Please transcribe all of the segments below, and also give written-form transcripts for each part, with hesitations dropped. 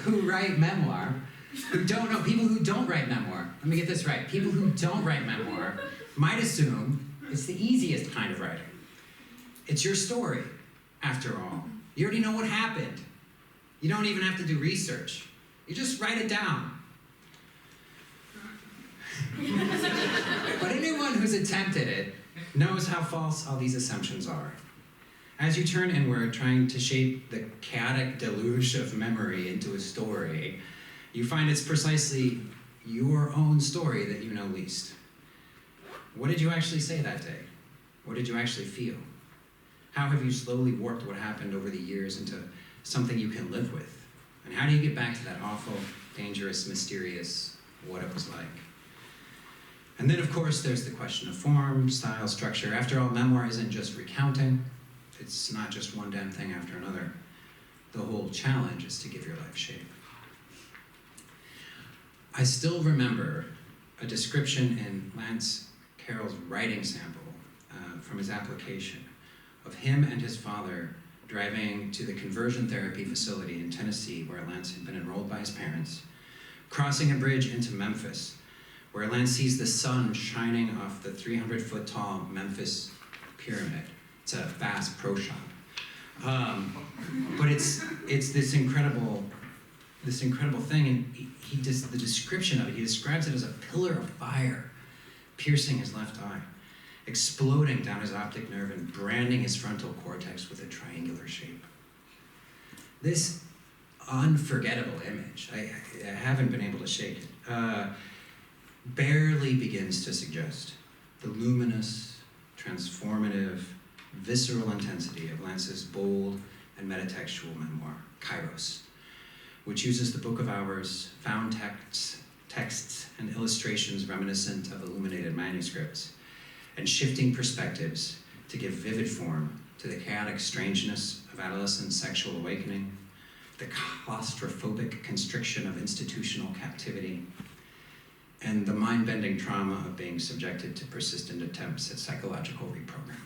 who write memoir, people who don't write memoir, let me get this right, people who don't write memoir might assume it's the easiest kind of writing. It's your story, after all. You already know what happened. You don't even have to do research. You just write it down. But anyone who's attempted it knows how false all these assumptions are. As you turn inward, trying to shape the chaotic deluge of memory into a story, you find it's precisely your own story that you know least. What did you actually say that day? What did you actually feel? How have you slowly warped what happened over the years into something you can live with? And how do you get back to that awful, dangerous, mysterious what it was like? And then, of course, there's the question of form, style, structure. After all, memoir isn't just recounting. It's not just one damn thing after another. The whole challenge is to give your life shape. I still remember a description in Lance Carroll's writing sample from his application of him and his father driving to the conversion therapy facility in Tennessee where Lance had been enrolled by his parents, crossing a bridge into Memphis, where Lance sees the sun shining off the 300-foot tall Memphis pyramid. It's a Bass Pro Shop. But it's this incredible thing, and he just, the description of it, he describes it as a pillar of fire piercing his left eye, exploding down his optic nerve and branding his frontal cortex with a triangular shape. This unforgettable image, I haven't been able to shake it, barely begins to suggest the luminous, transformative, visceral intensity of Lance's bold and metatextual memoir, Kairos, which uses the Book of Hours, found texts and illustrations reminiscent of illuminated manuscripts, and shifting perspectives to give vivid form to the chaotic strangeness of adolescent sexual awakening, the claustrophobic constriction of institutional captivity, and the mind-bending trauma of being subjected to persistent attempts at psychological reprogramming.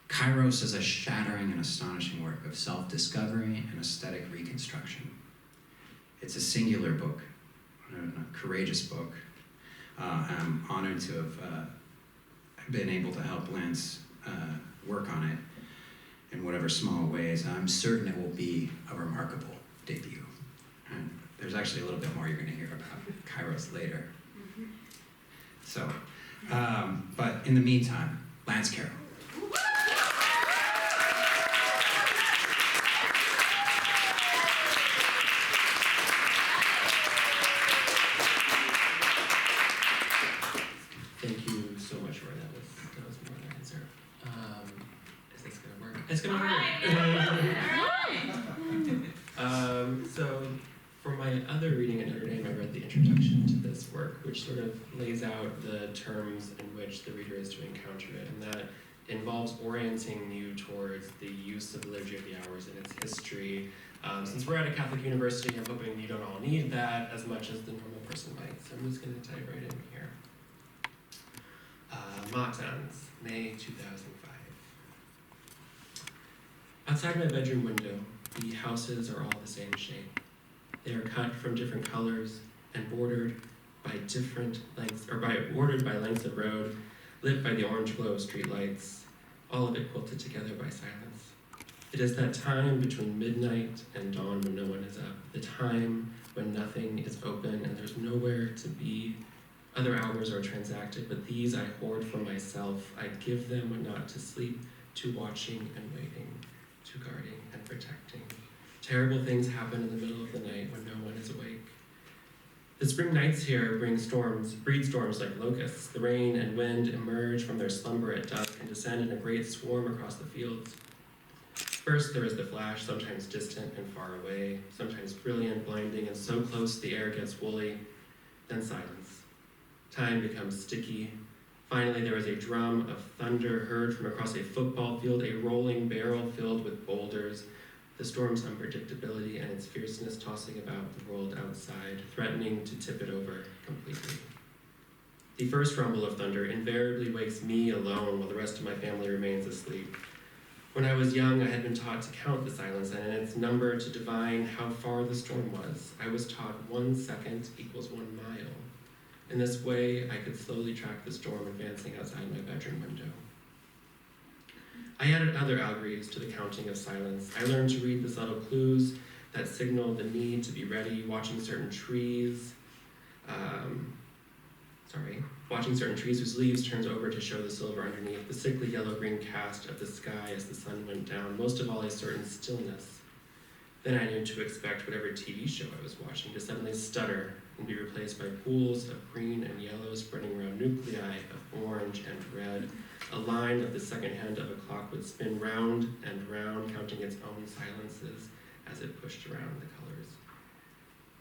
Kairos is a shattering and astonishing work of self-discovery and aesthetic reconstruction. It's a singular book, a courageous book. I'm honored to have been able to help Lance work on it in whatever small ways. I'm certain it will be a remarkable debut. And there's actually a little bit more you're going to hear about Kairos later. So, but in the meantime, Lance Carroll. Thank you so much, Roy. That was more than I deserve. Is this gonna work? It's gonna work. So for my other reading at Notre Dame, I read the introduction to this work, which sort of lays out the terms in which the reader is to encounter it, and that involves orienting you towards the use of the Liturgy of the Hours and its history. Since we're at a Catholic university, I'm hoping you don't all need that as much as the normal person might, so I'm just gonna dive right in here. Matins, May 2005. Outside my bedroom window, the houses are all the same shape. They are cut from different colors and bordered by different lengths, or bordered by lengths of road, lit by the orange glow of street lights, all of it quilted together by silence. It is that time between midnight and dawn when no one is up, the time when nothing is open and there's nowhere to be. Other hours are transacted, but these I hoard for myself. I give them when not to sleep, to watching and waiting, to guarding and protecting. Terrible things happen in the middle of the night when no one is awake. The spring nights here breed storms like locusts. The rain and wind emerge from their slumber at dusk and descend in a great swarm across the fields. First there is the flash, sometimes distant and far away, sometimes brilliant, blinding, and so close the air gets woolly. Then silence. Time becomes sticky. Finally, there is a drum of thunder heard from across a football field, a rolling barrel filled with boulders, the storm's unpredictability and its fierceness tossing about the world outside, threatening to tip it over completely. The first rumble of thunder invariably wakes me alone while the rest of my family remains asleep. When I was young, I had been taught to count the silence and its number to divine how far the storm was. I was taught 1 second equals 1 mile. In this way, I could slowly track the storm advancing outside my bedroom window. I added other algorithm to the counting of silence. I learned to read the subtle clues that signal the need to be ready, watching certain trees whose leaves turns over to show the silver underneath, the sickly yellow-green cast of the sky as the sun went down, most of all a certain stillness. Then I knew to expect whatever TV show I was watching to suddenly stutter and be replaced by pools of green and yellow spreading around nuclei of orange and red. A line of the second hand of a clock would spin round and round, counting its own silences as it pushed around the colors.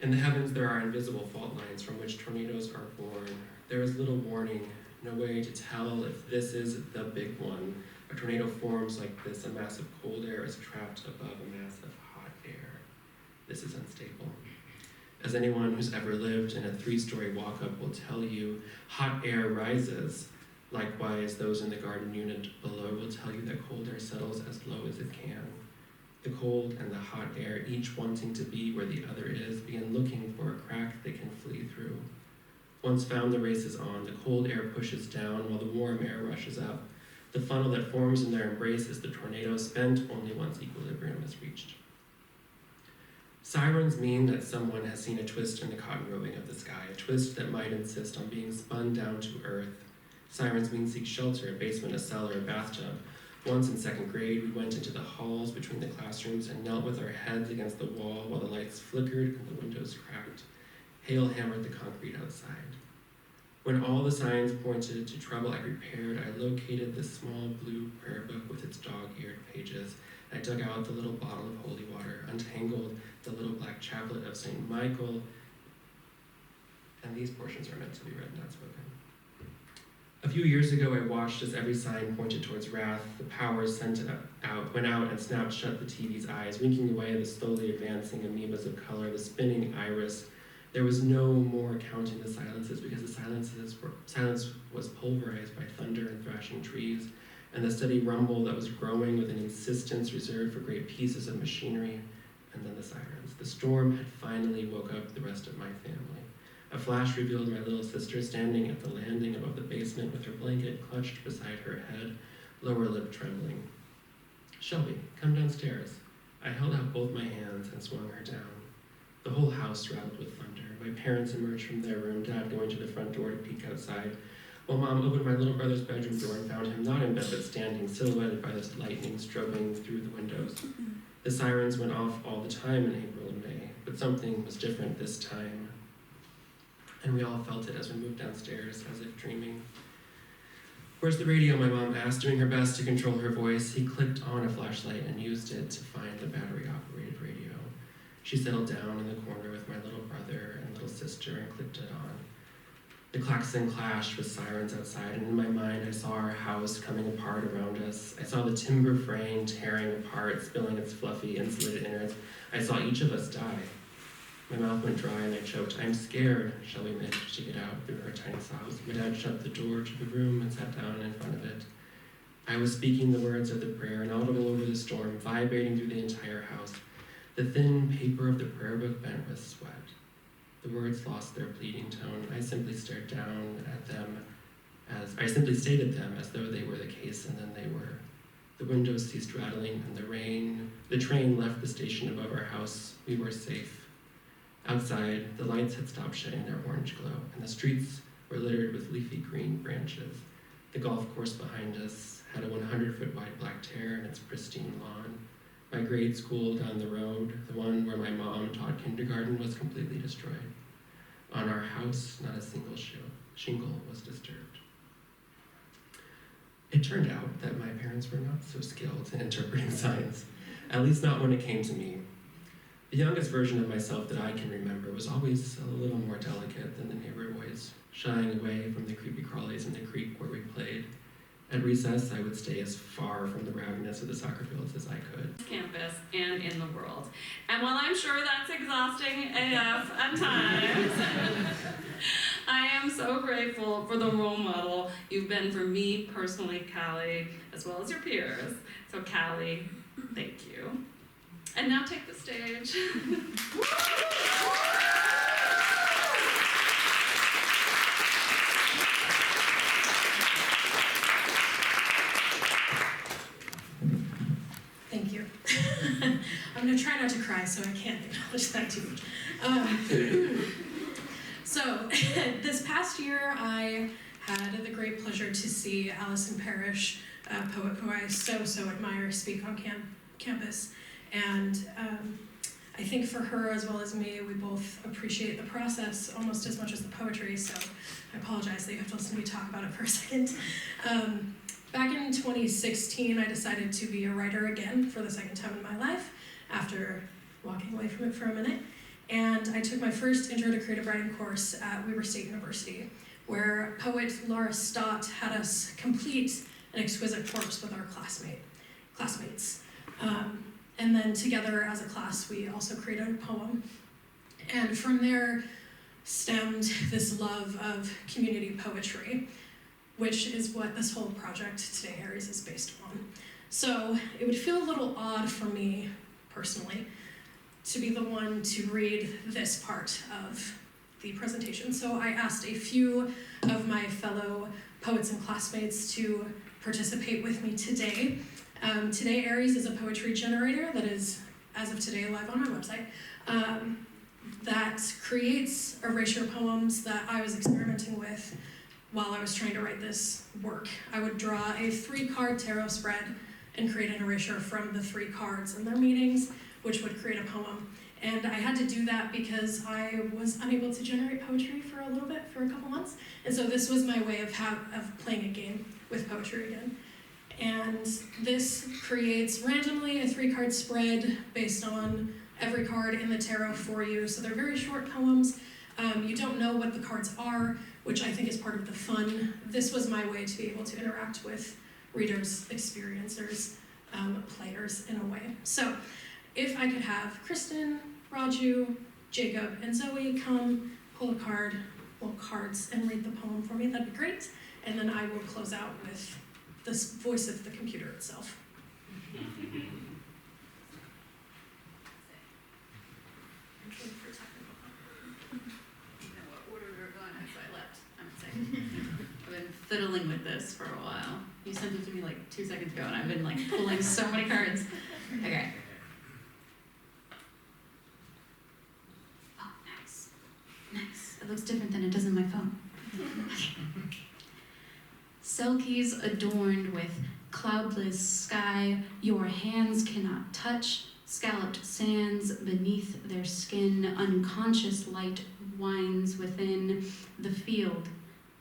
In the heavens, there are invisible fault lines from which tornadoes are born. There is little warning, no way to tell if this is the big one. A tornado forms like this. A mass of cold air is trapped above a mass of hot air. This is unstable. As anyone who's ever lived in a 3-story walk-up will tell you, hot air rises. Likewise, those in the garden unit below will tell you that cold air settles as low as it can. The cold and the hot air, each wanting to be where the other is, begin looking for a crack they can flee through. Once found, the race is on. The cold air pushes down while the warm air rushes up. The funnel that forms in their embrace is the tornado, spent only once equilibrium is reached. Sirens mean that someone has seen a twist in the cotton roving of the sky, a twist that might insist on being spun down to earth. Sirens mean seek shelter, a basement, a cellar, a bathtub. Once in 2nd grade, we went into the halls between the classrooms and knelt with our heads against the wall while the lights flickered and the windows cracked. Hail hammered the concrete outside. When all the signs pointed to trouble I prepared, I located the small blue prayer book with its dog-eared pages. I dug out the little bottle of holy water, untangled the little black chaplet of St. Michael, and these portions are meant to be read, not spoken. A few years ago, I watched as every sign pointed towards wrath. The powers went out and snapped shut the TV's eyes, winking away the slowly advancing amoebas of color, the spinning iris. There was no more counting the silences because the silence was pulverized by thunder and thrashing trees, and the steady rumble that was growing with an insistence reserved for great pieces of machinery, and then the sirens. The storm had finally woke up the rest of my family. A flash revealed my little sister standing at the landing above the basement with her blanket clutched beside her head, lower lip trembling. "Shelby, come downstairs." I held out both my hands and swung her down. The whole house rattled with thunder. My parents emerged from their room, Dad going to the front door to peek outside, while Mom opened my little brother's bedroom door and found him not in bed but standing, silhouetted by the lightning strobing through the windows. The sirens went off all the time in April and May, but something was different this time. And we all felt it as we moved downstairs, as if dreaming. "Where's the radio?" my mom asked, doing her best to control her voice. He clicked on a flashlight and used it to find the battery-operated radio. She settled down in the corner with my little brother and little sister and clicked it on. The klaxon clashed with sirens outside, and in my mind I saw our house coming apart around us. I saw the timber frame tearing apart, spilling its fluffy, insulated innards. I saw each of us die. My mouth went dry and I choked. "I'm scared," Shelby managed to get out through her tiny sobs. My dad shut the door to the room and sat down in front of it. I was speaking the words of the prayer, inaudible over the storm, vibrating through the entire house. The thin paper of the prayer book bent with sweat. The words lost their pleading tone. I simply stared down at them I simply stated them as though they were the case, and then they were. The windows ceased rattling, and the train left the station above our house. We were safe. Outside, the lights had stopped shedding their orange glow, and the streets were littered with leafy green branches. The golf course behind us had a 100-foot wide black tear in its pristine lawn. My grade school down the road, the one where my mom taught kindergarten, was completely destroyed. On our house, not a single shingle was disturbed. It turned out that my parents were not so skilled in interpreting signs, at least not when it came to me. The youngest version of myself that I can remember was always a little more delicate than the neighbor boys, shying away from the creepy crawlies in the creek where we played, At recess, I would stay as far from the rowdiness of the soccer fields as I could. Campus and in the world. And while I'm sure that's exhausting AF at times, I am so grateful for the role model you've been for me personally, Kalie, as well as your peers. So Kalie, thank you. And now take the stage. Thank you. I'm going to try not to cry, so I can't acknowledge that too much. So, this past year, I had the great pleasure to see Allison Parrish, a poet who I so admire, speak on campus. And I think for her, as well as me, we both appreciate the process almost as much as the poetry, so I apologize that you have to listen to me talk about it for a second. Back in 2016, I decided to be a writer again for the second time in my life after walking away from it for a minute. And I took my first Intro to Creative Writing course at Weber State University, where poet Laura Stott had us complete an exquisite corpse with our classmates. And then together as a class, we also created a poem. And from there stemmed this love of community poetry, which is what this whole project Today Aries is based on. So it would feel a little odd for me, personally, to be the one to read this part of the presentation. So I asked a few of my fellow poets and classmates to participate with me today. Today Aries is a poetry generator that is, as of today, live on our website, that creates erasure poems that I was experimenting with while I was trying to write this work. I would draw a 3-card tarot spread and create an erasure from the 3 cards and their meanings, which would create a poem. And I had to do that because I was unable to generate poetry for a little bit, for a couple months. And so this was my way of playing a game with poetry again. And this creates randomly a 3-card spread based on every card in the tarot for you. So they're very short poems. You don't know what the cards are, which I think is part of the fun. This was my way to be able to interact with readers, experiencers, players in a way. So if I could have Kristyn, Raju, Jacob, and Zoe come pull a card, pull cards, and read the poem for me, that'd be great. And then I will close out with the voice of the computer itself. I've been fiddling with this for a while. You sent it to me like 2 seconds ago, and I've been like pulling so many cards. Okay. Oh, nice. Nice. It looks different than it does in my phone. Selkies adorned with cloudless sky, your hands cannot touch, scalloped sands beneath their skin, unconscious light winds within the field.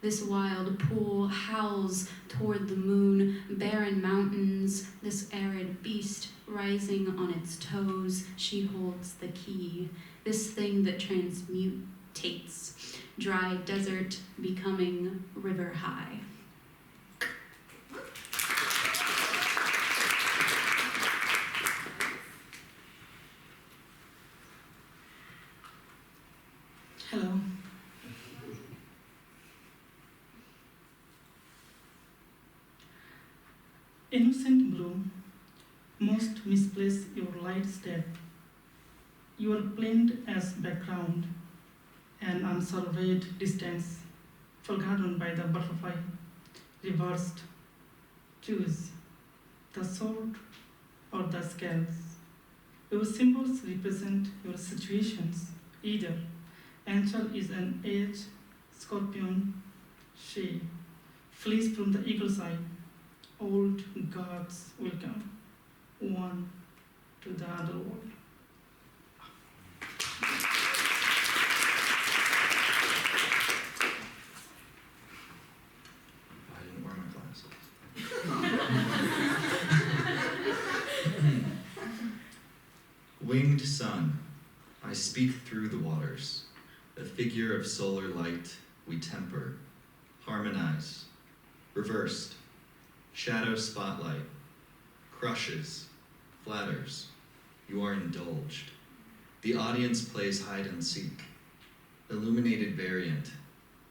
This wild pool howls toward the moon, barren mountains, this arid beast rising on its toes, she holds the key. This thing that transmutates, dry desert becoming river high. Hello. Innocent blue, most misplace your light step. You are blamed as background, an unsurveyed distance, forgotten by the butterfly, reversed. Choose the sword or the scales. Your symbols represent your situations, either. Angel is an edge, scorpion, she flees from the eagle's eye. Old gods will come, one to the other world. I didn't wear my glasses. Winged sun, I speak through the waters. A figure of solar light we temper, harmonize, reversed. Shadow spotlight. Crushes. Flatters. You are indulged. The audience plays hide and seek. Illuminated variant.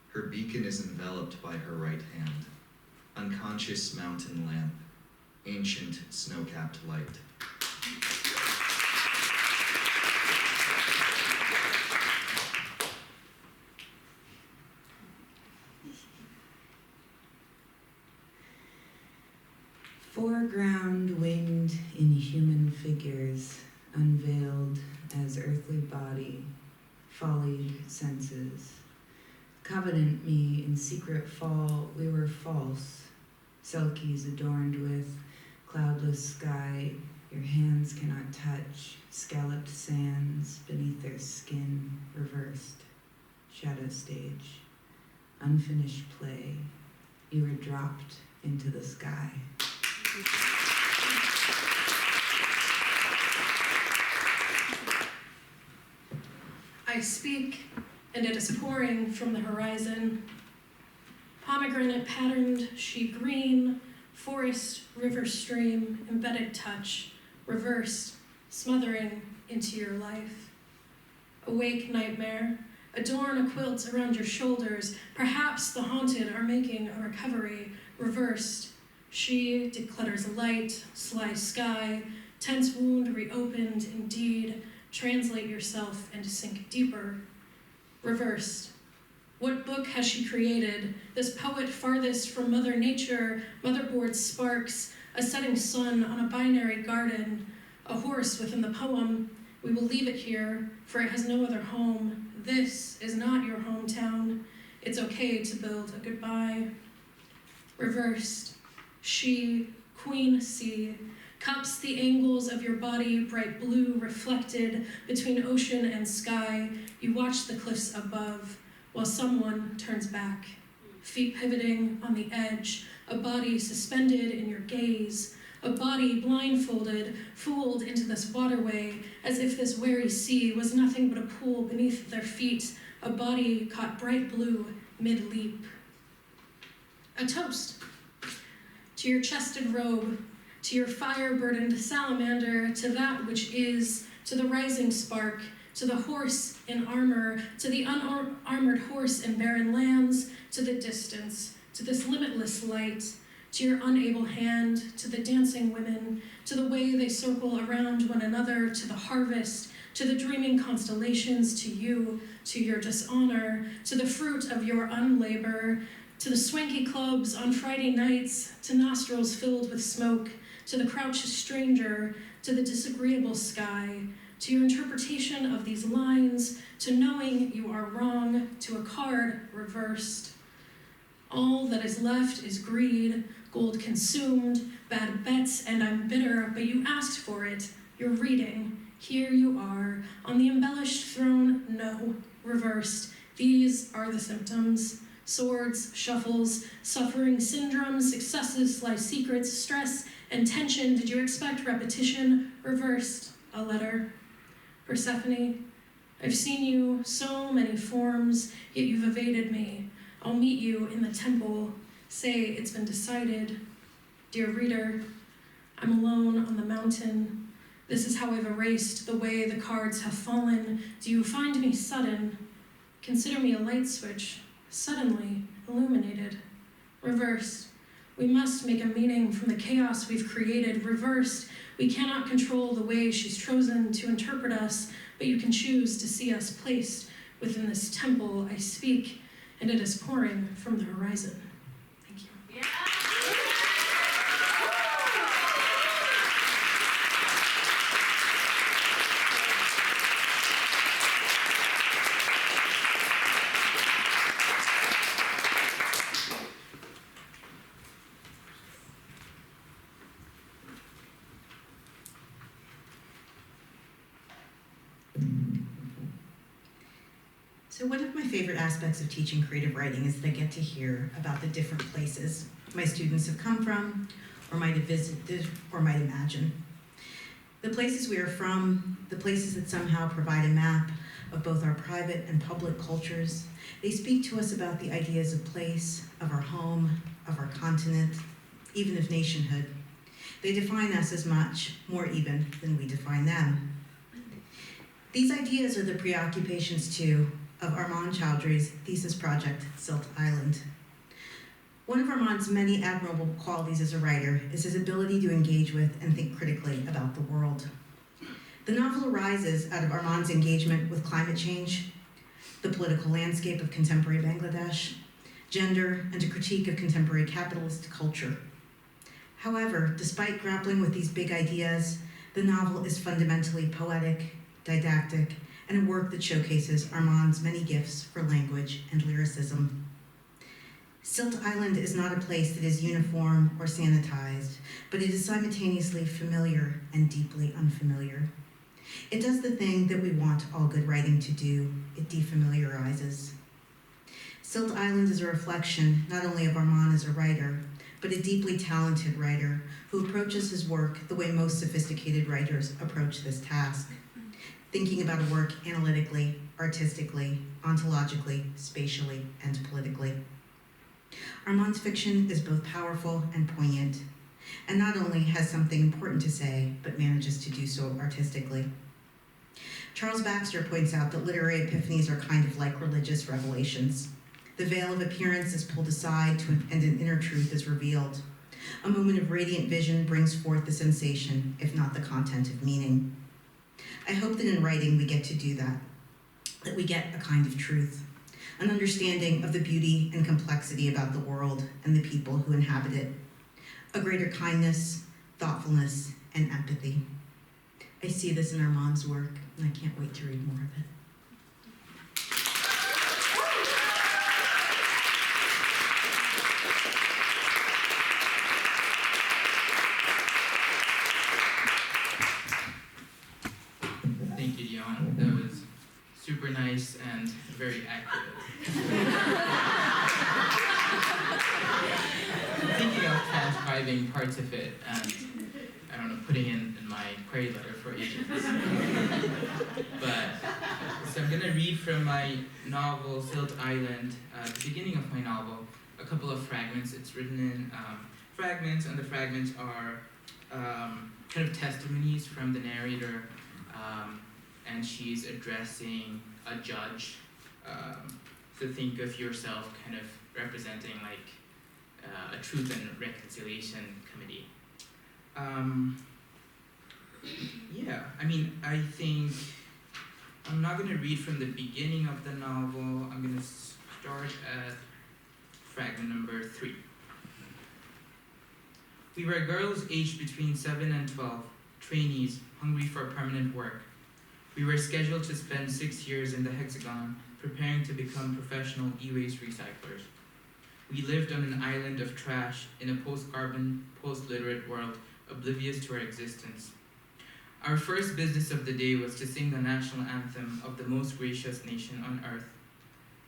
Her beacon is enveloped by her right hand. Unconscious mountain lamp. Ancient snow-capped light. Foreground winged inhuman figures, unveiled as earthly body, follied senses. Covenant me in secret fall, we were false. Selkies adorned with cloudless sky, your hands cannot touch, scalloped sands beneath their skin, reversed. Shadow stage, unfinished play, you were dropped into the sky. I speak, and it is pouring from the horizon. Pomegranate patterned, she green, forest, river stream, embedded touch, reversed, smothering into your life. Awake nightmare, adorn a quilt around your shoulders, perhaps the haunted are making a recovery, reversed. She declutters a light, sly sky, tense wound reopened, indeed, translate yourself and sink deeper. Reversed. What book has she created? This poet farthest from Mother Nature, motherboard sparks, a setting sun on a binary garden, a horse within the poem. We will leave it here, for it has no other home. This is not your hometown. It's okay to build a goodbye. Reversed. She, queen sea, cups the angles of your body, bright blue reflected between ocean and sky. You watch the cliffs above while someone turns back, feet pivoting on the edge, a body suspended in your gaze, a body blindfolded, fooled into this waterway, as if this wary sea was nothing but a pool beneath their feet, a body caught bright blue mid-leap. A toast to your chested robe, to your fire-burdened salamander, to that which is, to the rising spark, to the horse in armor, to the unarmored horse in barren lands, to the distance, to this limitless light, to your unable hand, to the dancing women, to the way they circle around one another, to the harvest, to the dreaming constellations, to you, to your dishonor, to the fruit of your unlabor, to the swanky clubs on Friday nights, to nostrils filled with smoke, to the crouched stranger, to the disagreeable sky, to your interpretation of these lines, to knowing you are wrong, to a card reversed. All that is left is greed, gold consumed, bad bets, and I'm bitter, but you asked for it. You're reading. Here you are, on the embellished throne, no, reversed. These are the symptoms. Swords, shuffles, suffering syndromes, successes, sly secrets, stress, and tension. Did you expect repetition? Reversed. A letter. Persephone, I've seen you so many forms, yet you've evaded me. I'll meet you in the temple. Say it's been decided. Dear reader, I'm alone on the mountain. This is how I've erased the way the cards have fallen. Do you find me sudden? Consider me a light switch, suddenly illuminated. Reversed. We must make a meaning from the chaos we've created. Reversed. We cannot control the way she's chosen to interpret us, but you can choose to see us placed within this temple. I speak, and it is pouring from the horizon. Thank you. Yeah. So one of my favorite aspects of teaching creative writing is that I get to hear about the different places my students have come from, or might have visited, or might imagine. The places we are from, the places that somehow provide a map of both our private and public cultures, they speak to us about the ideas of place, of our home, of our continent. even of nationhood. They define us as much more even than we define them. These ideas are the preoccupations, too, of Arman Chowdhury's thesis project, Silt Island. One of Arman's many admirable qualities as a writer is his ability to engage with and think critically about the world. The novel arises out of Arman's engagement with climate change, the political landscape of contemporary Bangladesh, gender, and a critique of contemporary capitalist culture. However, despite grappling with these big ideas, the novel is fundamentally poetic, didactic, and a work that showcases Arman's many gifts for language and lyricism. Silt Island is not a place that is uniform or sanitized, but it is simultaneously familiar and deeply unfamiliar. It does the thing that we want all good writing to do. It defamiliarizes. Silt Island is a reflection not only of Arman as a writer, but a deeply talented writer who approaches his work the way most sophisticated writers approach this task, thinking about a work analytically, artistically, ontologically, spatially, and politically. Arman's fiction is both powerful and poignant, and not only has something important to say, but manages to do so artistically. Charles Baxter points out that literary epiphanies are kind of like religious revelations. The veil of appearance is pulled aside and an inner truth is revealed. A moment of radiant vision brings forth the sensation, if not the content of meaning. I hope that in writing we get to do that we get a kind of truth, an understanding of the beauty and complexity about the world and the people who inhabit it, a greater kindness, thoughtfulness, and empathy. I see this in Arman's work, and I can't wait to read more of it. Thank you, Dion. That was super nice and very accurate. I'm thinking of transcribing parts of it and, I don't know, putting in my query letter for agents. But, so I'm gonna read from my novel, Silt Island, at the beginning of my novel, a couple of fragments. It's written in fragments, and the fragments are kind of testimonies from the narrator, and she's addressing a judge. So think of yourself kind of representing like a truth and reconciliation committee. Yeah, I mean, I think I'm not going to read from the beginning of the novel. I'm going to start at fragment number 3. We were girls aged between 7 and 12, trainees, hungry for permanent work. We were scheduled to spend 6 years in the Hexagon, preparing to become professional e-waste recyclers. We lived on an island of trash in a post-carbon, post-literate world, oblivious to our existence. Our first business of the day was to sing the national anthem of the most gracious nation on earth.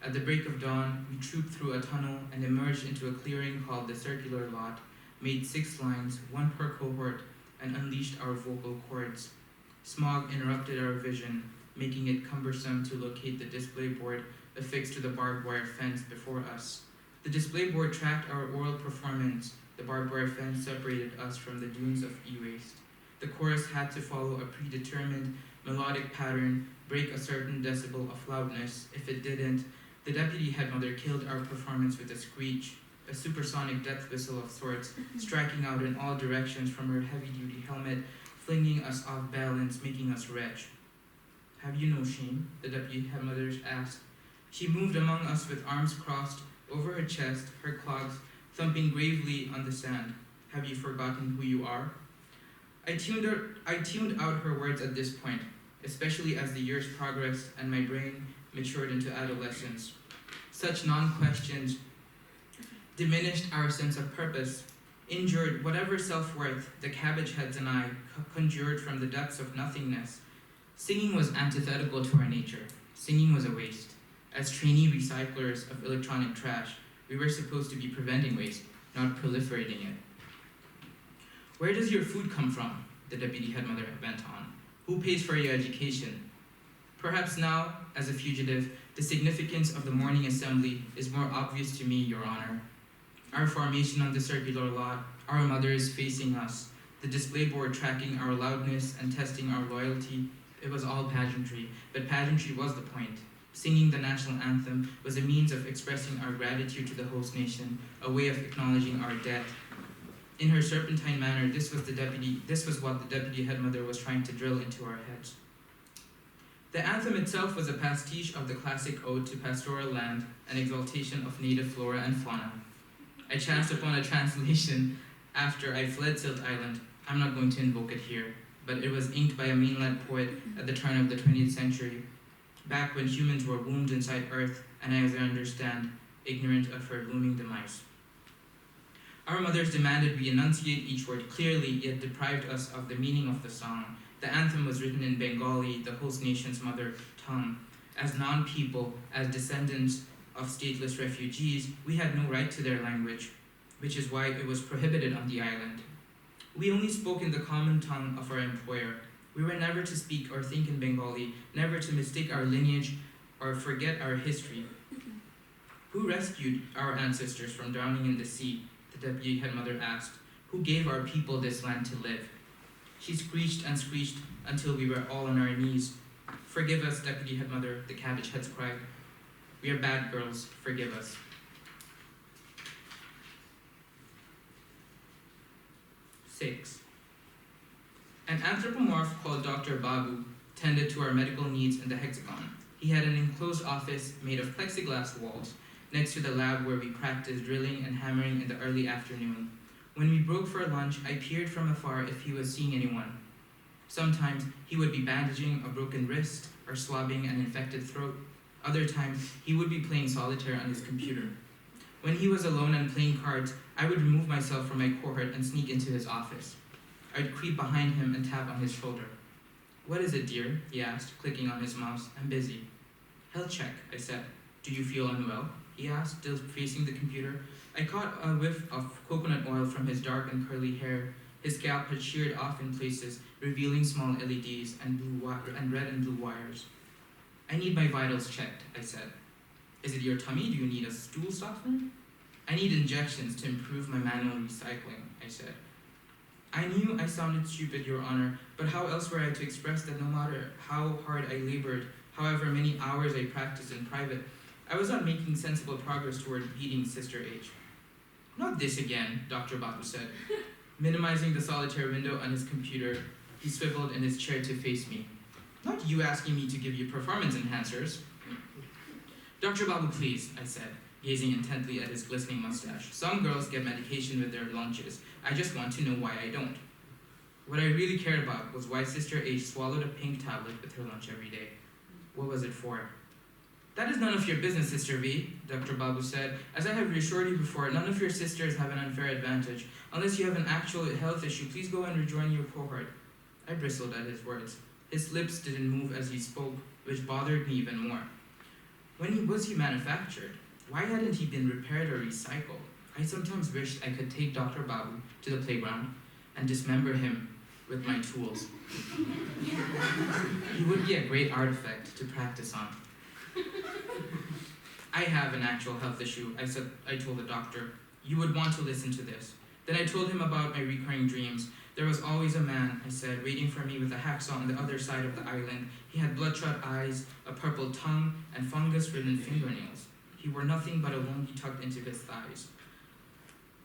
At the break of dawn, we trooped through a tunnel and emerged into a clearing called the Circular Lot, made 6 lines, 1 per cohort, and unleashed our vocal cords. Smog interrupted our vision, making it cumbersome to locate the display board affixed to the barbed wire fence before us. The display board tracked our oral performance. The barbed wire fence separated us from the dunes of e-waste. The chorus had to follow a predetermined melodic pattern, break a certain decibel of loudness. If it didn't, the deputy headmother killed our performance with a screech, a supersonic death whistle of sorts, striking out in all directions from her heavy-duty helmet, flinging us off balance, making us retch. Have you no shame? The deputy headmother asked. She moved among us with arms crossed over her chest, her clogs thumping gravely on the sand. Have you forgotten who you are? I tuned out her words at this point, especially as the years progressed and my brain matured into adolescence. Such non-questions diminished our sense of purpose, injured whatever self-worth the cabbage heads and I conjured from the depths of nothingness. Singing was antithetical to our nature. Singing was a waste. As trainee recyclers of electronic trash, we were supposed to be preventing waste, not proliferating it. Where does your food come from? The deputy headmother went on. Who pays for your education? Perhaps now, as a fugitive, the significance of the morning assembly is more obvious to me, Your Honor. Our formation on the Circular Lot, our mothers facing us, the display board tracking our loudness and testing our loyalty. It was all pageantry, but pageantry was the point. Singing the national anthem was a means of expressing our gratitude to the host nation, a way of acknowledging our debt. In her serpentine manner, this was what the deputy head mother was trying to drill into our heads. The anthem itself was a pastiche of the classic ode to pastoral land and exaltation of native flora and fauna. I chanced upon a translation after I fled Silt Island. I'm not going to invoke it here, but it was inked by a mainland poet at the turn of the 20th century, back when humans were wombed inside Earth, and as I understand, ignorant of her looming demise. Our mothers demanded we enunciate each word clearly, yet deprived us of the meaning of the song. The anthem was written in Bengali, the host nation's mother tongue. As non-people, as descendants of stateless refugees, we had no right to their language, which is why it was prohibited on the island. We only spoke in the common tongue of our employer. We were never to speak or think in Bengali, never to mistake our lineage or forget our history. Who rescued our ancestors from drowning in the sea? The deputy head mother asked. Who gave our people this land to live? She screeched and screeched until we were all on our knees. Forgive us, deputy head mother, the cabbage heads cried. We are bad girls, forgive us. 6. An anthropomorph called Dr. Babu tended to our medical needs in the hexagon. He had an enclosed office made of plexiglass walls next to the lab where we practiced drilling and hammering in the early afternoon. When we broke for lunch, I peered from afar if he was seeing anyone. Sometimes he would be bandaging a broken wrist or swabbing an infected throat. Other times, he would be playing solitaire on his computer. When he was alone and playing cards, I would remove myself from my cohort and sneak into his office. I'd creep behind him and tap on his shoulder. What is it, dear? He asked, clicking on his mouse. I'm busy. Health check, I said. Do you feel unwell? He asked, still facing the computer. I caught a whiff of coconut oil from his dark and curly hair. His scalp had sheared off in places, revealing small LEDs and red and blue wires. I need my vitals checked, I said. Is it your tummy? Do you need a stool softener? I need injections to improve my manual recycling, I said. I knew I sounded stupid, Your Honor, but how else were I to express that no matter how hard I labored, however many hours I practiced in private, I was not making sensible progress toward beating Sister H. Not this again, Dr. Babu said. Minimizing the solitaire window on his computer, he swiveled in his chair to face me. Not you asking me to give you performance enhancers. Dr. Babu, please, I said, gazing intently at his glistening mustache. Some girls get medication with their lunches. I just want to know why I don't. What I really cared about was why Sister H swallowed a pink tablet with her lunch every day. What was it for? That is none of your business, Sister V, Dr. Babu said. As I have reassured you before, none of your sisters have an unfair advantage. Unless you have an actual health issue, please go and rejoin your cohort. I bristled at his words. His lips didn't move as he spoke, which bothered me even more. When was he manufactured? Why hadn't he been repaired or recycled? I sometimes wished I could take Dr. Babu to the playground and dismember him with my tools. He would be a great artifact to practice on. I have an actual health issue, I told the doctor. You would want to listen to this. Then I told him about my recurring dreams. There was always a man, I said, waiting for me with a hacksaw on the other side of the island. He had bloodshot eyes, a purple tongue, and fungus-ridden fingernails. He wore nothing but a lungi tucked into his thighs.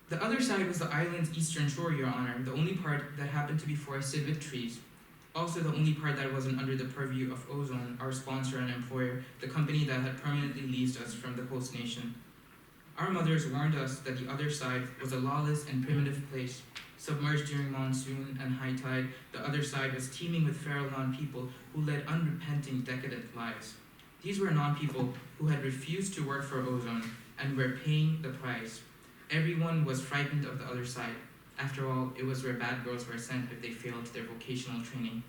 The other side was the island's eastern shore, Your Honor, the only part that happened to be forested with trees. Also the only part that wasn't under the purview of Ozone, our sponsor and employer, the company that had permanently leased us from the host nation. Our mothers warned us that the other side was a lawless and primitive place. Submerged during monsoon and high tide, the other side was teeming with feral non-people who led unrepenting, decadent lives. These were non-people who had refused to work for Ozone and were paying the price. Everyone was frightened of the other side. After all, it was where bad girls were sent if they failed their vocational training.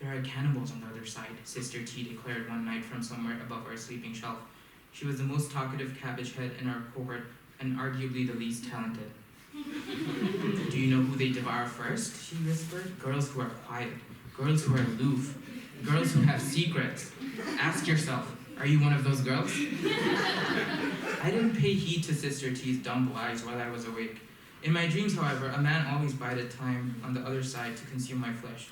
There are cannibals on the other side, Sister T declared one night from somewhere above our sleeping shelf. She was the most talkative cabbage head in our cohort and arguably the least talented. Do you know who they devour first? She whispered. Girls who are quiet, girls who are aloof, girls who have secrets. Ask yourself, are you one of those girls? I didn't pay heed to Sister T's dumb lies while I was awake. In my dreams, however, a man always bided time on the other side to consume my flesh.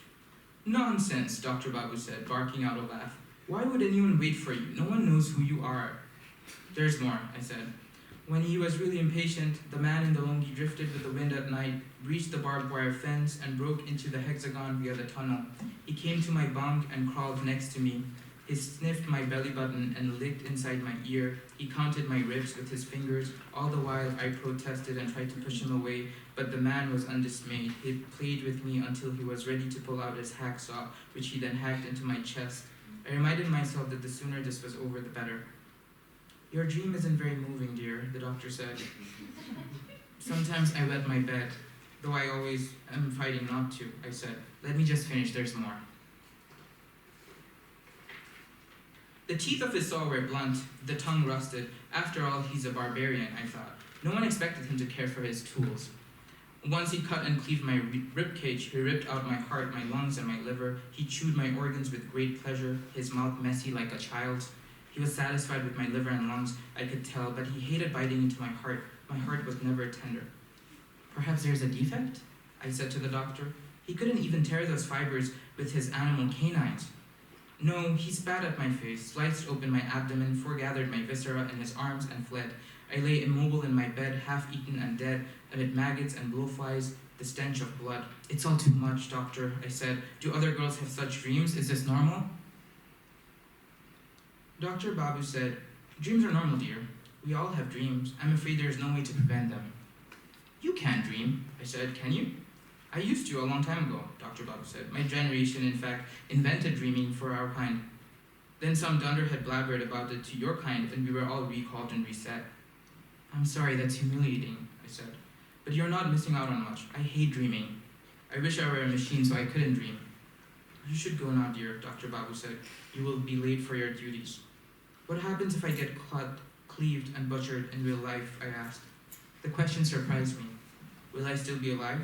Nonsense, Dr. Babu said, barking out a laugh. Why would anyone wait for you? No one knows who you are. There's more, I said. When he was really impatient, the man in the lungi drifted with the wind at night, breached the barbed wire fence, and broke into the hexagon via the tunnel. He came to my bunk and crawled next to me. He sniffed my belly button and licked inside my ear. He counted my ribs with his fingers. All the while I protested and tried to push him away, but the man was undismayed. He played with me until he was ready to pull out his hacksaw, which he then hacked into my chest. I reminded myself that the sooner this was over, the better. Your dream isn't very moving, dear, the doctor said. Sometimes I wet my bed, though I always am fighting not to, I said. Let me just finish, there's more. The teeth of his saw were blunt, the tongue rusted. After all, he's a barbarian, I thought. No one expected him to care for his tools. Once he cut and cleaved my rib cage, he ripped out my heart, my lungs, and my liver. He chewed my organs with great pleasure, his mouth messy like a child's. He was satisfied with my liver and lungs, I could tell, but he hated biting into my heart. My heart was never tender. Perhaps there's a defect? I said to the doctor. He couldn't even tear those fibers with his animal canines. No, he spat at my face, sliced open my abdomen, foregathered my viscera in his arms, and fled. I lay immobile in my bed, half-eaten and dead, amid maggots and blowflies, the stench of blood. It's all too much, doctor, I said. Do other girls have such dreams? Is this normal? Dr. Babu said, dreams are normal, dear. We all have dreams. I'm afraid there is no way to prevent them. You can't dream, I said. Can you? I used to a long time ago, Dr. Babu said. My generation, in fact, invented dreaming for our kind. Then some dunderhead blabbered about it to your kind, and we were all recalled and reset. I'm sorry, that's humiliating, I said. But you're not missing out on much. I hate dreaming. I wish I were a machine so I couldn't dream. You should go now, dear, Dr. Babu said. You will be late for your duties. What happens if I get cut, cleaved, and butchered in real life, I asked. The question surprised me. Will I still be alive?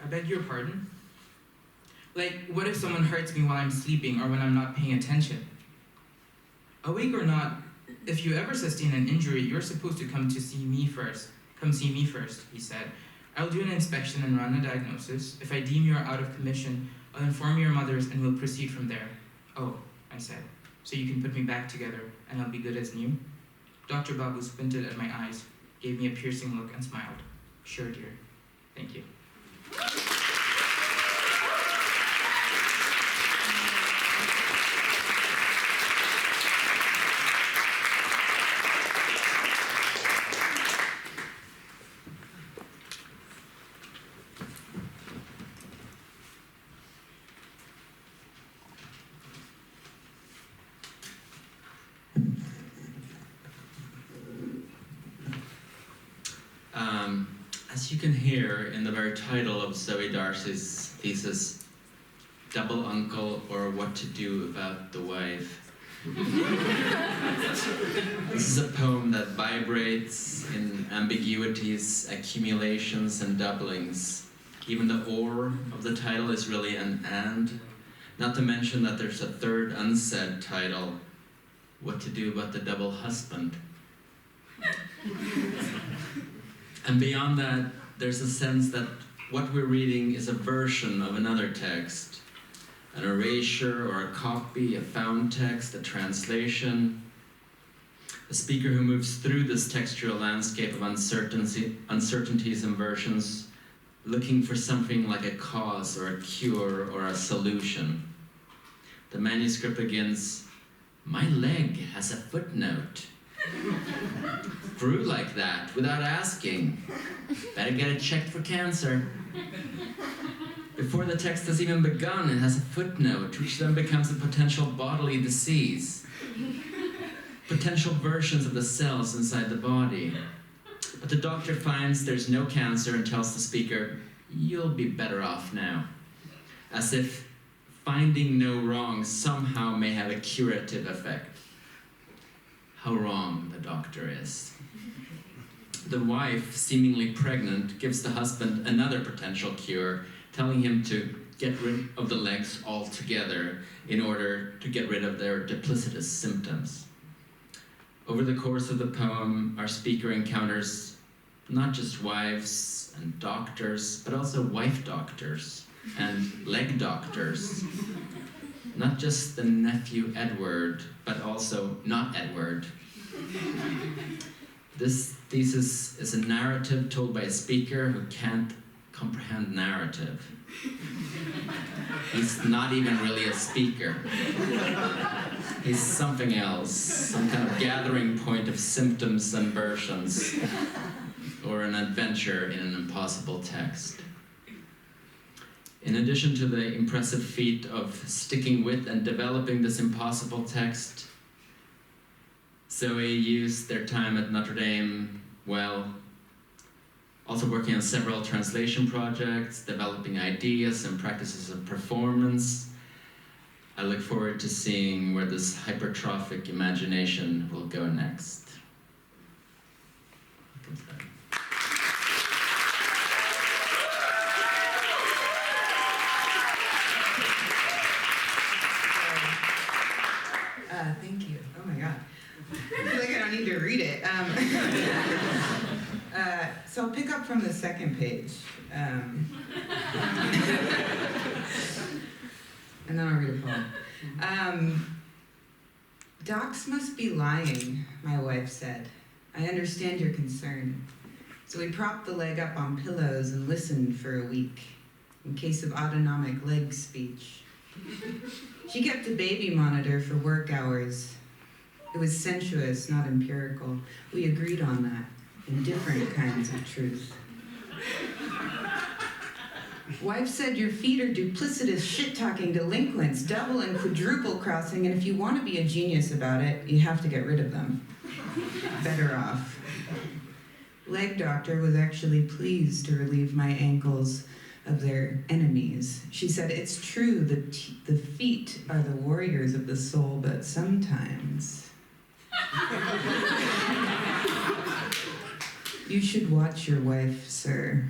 I beg your pardon? Like, what if someone hurts me while I'm sleeping or when I'm not paying attention? Awake or not, if you ever sustain an injury, you're supposed to come see me first, he said. I'll do an inspection and run a diagnosis. If I deem you're out of commission, I'll inform your mothers and we'll proceed from there. Oh, I said, so you can put me back together and I'll be good as new? Dr. Babu squinted at my eyes, gave me a piercing look and smiled. Sure, dear. Thank you. As you can hear in the very title of Zoe Darsee's thesis, Double Uncle or What to Do About the Wife. This is a poem that vibrates in ambiguities, accumulations, and doublings. Even the or of the title is really an and, not to mention that there's a third unsaid title, What to Do About the Double Husband. And beyond that, there's a sense that what we're reading is a version of another text, an erasure or a copy, a found text, a translation, a speaker who moves through this textual landscape of uncertainties and versions, looking for something like a cause or a cure or a solution. The manuscript begins, "My leg has a footnote. Grew like that, without asking. Better get it checked for cancer." Before the text has even begun, it has a footnote, which then becomes a potential bodily disease. Potential versions of the cells inside the body. But the doctor finds there's no cancer and tells the speaker, "You'll be better off now." As if finding no wrong somehow may have a curative effect. How wrong the doctor is. The wife, seemingly pregnant, gives the husband another potential cure, telling him to get rid of the legs altogether in order to get rid of their duplicitous symptoms. Over the course of the poem, our speaker encounters not just wives and doctors, but also wife doctors and leg doctors. Not just the nephew Edward, but also not Edward. This thesis is a narrative told by a speaker who can't comprehend narrative. He's not even really a speaker. He's something else, some kind of gathering point of symptoms and versions, or an adventure in an impossible text. In addition to the impressive feat of sticking with and developing this impossible text, Zoe used their time at Notre Dame well, also working on several translation projects, developing ideas and practices of performance. I look forward to seeing where this hypertrophic imagination will go next. Thank you. Oh my God. I feel like I don't need to read it. So I'll pick up from the second page. And then I'll read a poem. Docs must be lying, my wife said. I understand your concern. So we propped the leg up on pillows and listened for a week, in case of autonomic leg speech. She kept a baby monitor for work hours. It was sensuous, not empirical. We agreed on that, in different kinds of truth. Wife said your feet are duplicitous, shit-talking delinquents, double and quadruple crossing, and if you want to be a genius about it, you have to get rid of them. Better off. Leg doctor was actually pleased to relieve my ankles of their enemies. She said, it's true, the feet are the warriors of the soul, but sometimes you should watch your wife, sir.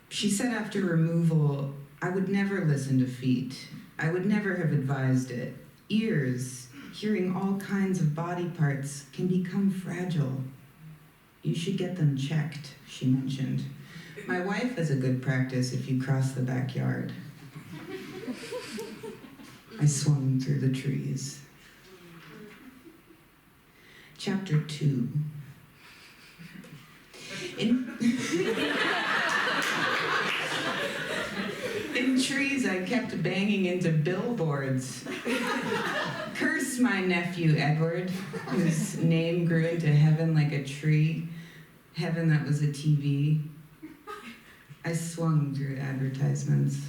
She said after removal, I would never listen to feet. I would never have advised it. Ears, hearing all kinds of body parts, can become fragile. You should get them checked, she mentioned. My wife has a good practice if you cross the backyard. I swung through the trees. Chapter 2. In trees, I kept banging into billboards. Curse my nephew, Edward, whose name grew into heaven like a tree, heaven that was a TV. I swung through advertisements.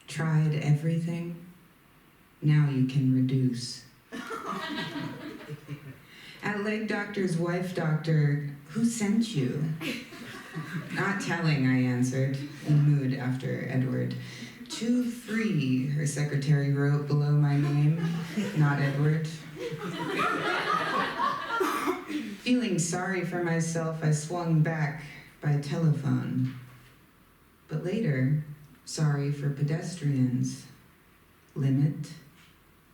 Tried everything. Now you can reduce. At leg doctor's wife doctor, who sent you? Not telling, I answered, in mood after Edward. 2-3, her secretary wrote below my name, not Edward. Feeling sorry for myself, I swung back by telephone. But later, sorry for pedestrians. Limit,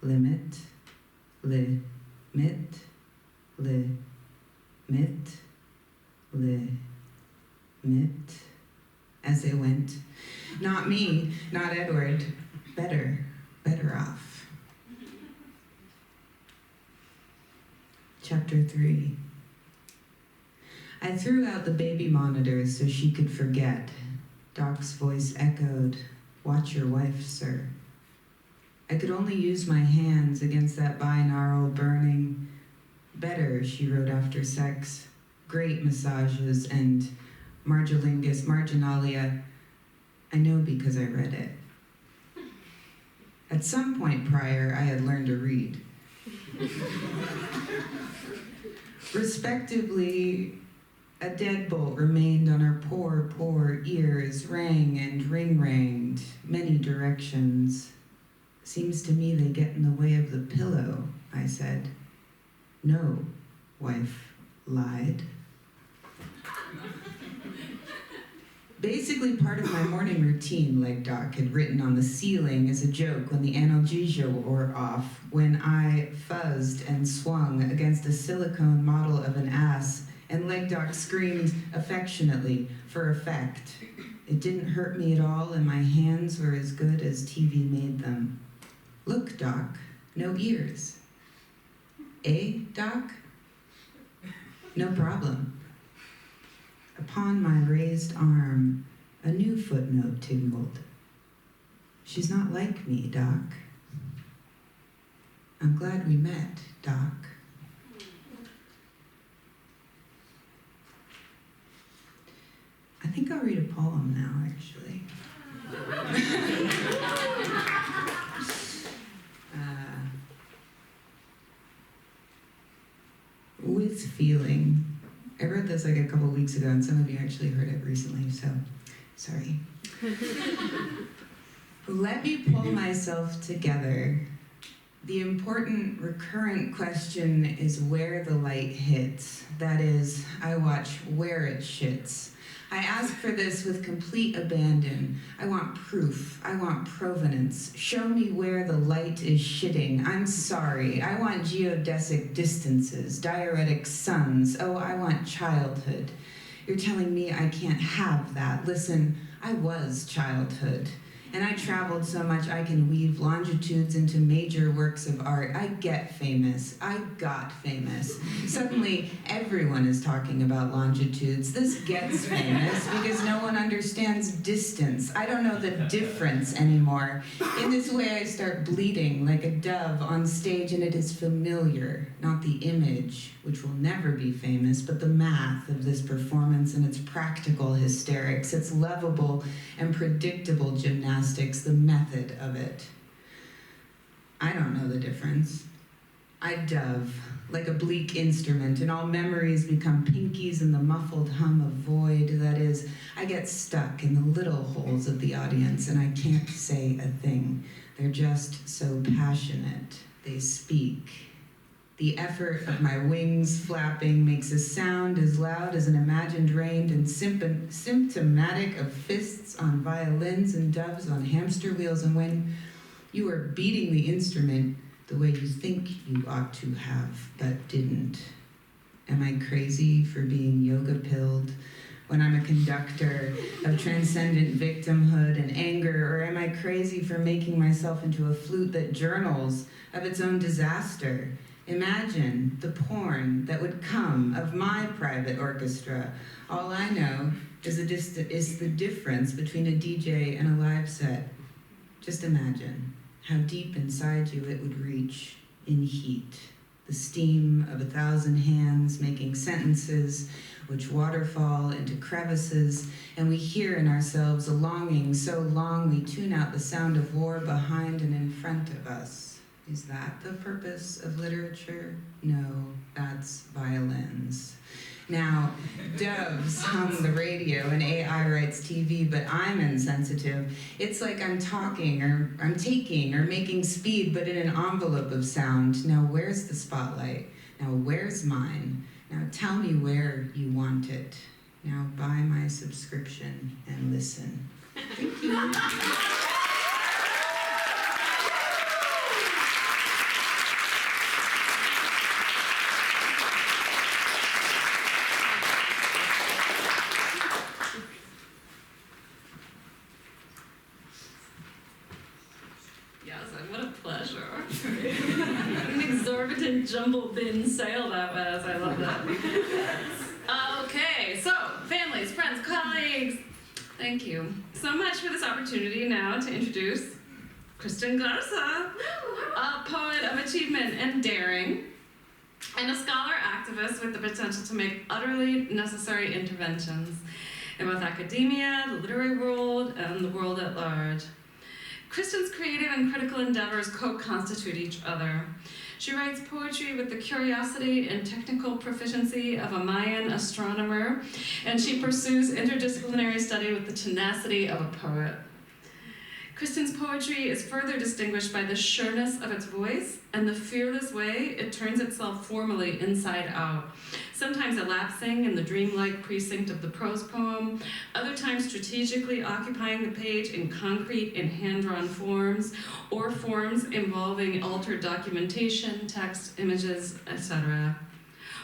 limit, limit, limit, limit, as they went. Not me, not Edward. Better off. Chapter 3. I threw out the baby monitors so she could forget. Doc's voice echoed, watch your wife, sir. I could only use my hands against that binaural burning. Better, she wrote after sex. Great massages and margilingus, marginalia. I know because I read it. At some point prior, I had learned to read. Respectively, a deadbolt remained on her poor ears, rang and ring-ranged, many directions. Seems to me they get in the way of the pillow, I said. No, wife lied. Basically part of my morning routine, Leg Doc had written on the ceiling as a joke when the analgesia wore off, when I fuzzed and swung against a silicone model of an ass, and Leg Doc screamed affectionately for effect. It didn't hurt me at all, and my hands were as good as TV made them. Look, Doc, no ears. Eh, Doc? No problem. Upon my raised arm, a new footnote tingled. She's not like me, Doc. I'm glad we met, Doc. I think I'll read a poem now, actually. With feeling. I wrote this like a couple weeks ago, and some of you actually heard it recently, so sorry. Let me pull myself together. The important recurrent question is where the light hits. That is, I watch where it shits. I ask for this with complete abandon. I want proof. I want provenance. Show me where the light is shitting. I'm sorry. I want geodesic distances, diuretic suns. Oh, I want childhood. You're telling me I can't have that. Listen, I was childhood. And I traveled so much I can weave longitudes into major works of art. I get famous. I got famous. Suddenly, everyone is talking about longitudes. This gets famous because no one understands distance. I don't know the difference anymore. In this way, I start bleeding like a dove on stage, and it is familiar, not the image, which will never be famous, but the math of this performance and its practical hysterics, its lovable and predictable gymnastics, the method of it. I don't know the difference. I dove like a bleak instrument, and all memories become pinkies in the muffled hum of void. That is, I get stuck in the little holes of the audience, and I can't say a thing. They're just so passionate. They speak. The effort of my wings flapping makes a sound as loud as an imagined rain and symptomatic of fists on violins and doves on hamster wheels. And when you are beating the instrument the way you think you ought to have, but didn't. Am I crazy for being yoga-pilled when I'm a conductor of transcendent victimhood and anger? Or am I crazy for making myself into a flute that journals of its own disaster? Imagine the porn that would come of my private orchestra. All I know is the difference between a DJ and a live set. Just imagine how deep inside you it would reach in heat. The steam of 1,000 hands making sentences which waterfall into crevices, and we hear in ourselves a longing so long we tune out the sound of war behind and in front of us. Is that the purpose of literature? No, that's violins. Now, doves hum the radio and AI writes TV, but I'm insensitive. It's like I'm talking or I'm taking or making speed, but in an envelope of sound. Now, where's the spotlight? Now, where's mine? Now, tell me where you want it. Now, buy my subscription and listen. Thank you. What a pleasure. An exorbitant jumble bin sale that was. I love that. Okay, so families, friends, colleagues, thank you so much for this opportunity now to introduce Kristyn Garza, a poet of achievement and daring, and a scholar activist with the potential to make utterly necessary interventions in both academia, the literary world, and the world at large. Kristyn's creative and critical endeavors co-constitute each other. She writes poetry with the curiosity and technical proficiency of a Mayan astronomer, and she pursues interdisciplinary study with the tenacity of a poet. Kristyn's poetry is further distinguished by the sureness of its voice and the fearless way it turns itself formally inside out, sometimes elapsing in the dreamlike precinct of the prose poem, other times strategically occupying the page in concrete and hand-drawn forms, or forms involving altered documentation, text, images, etc.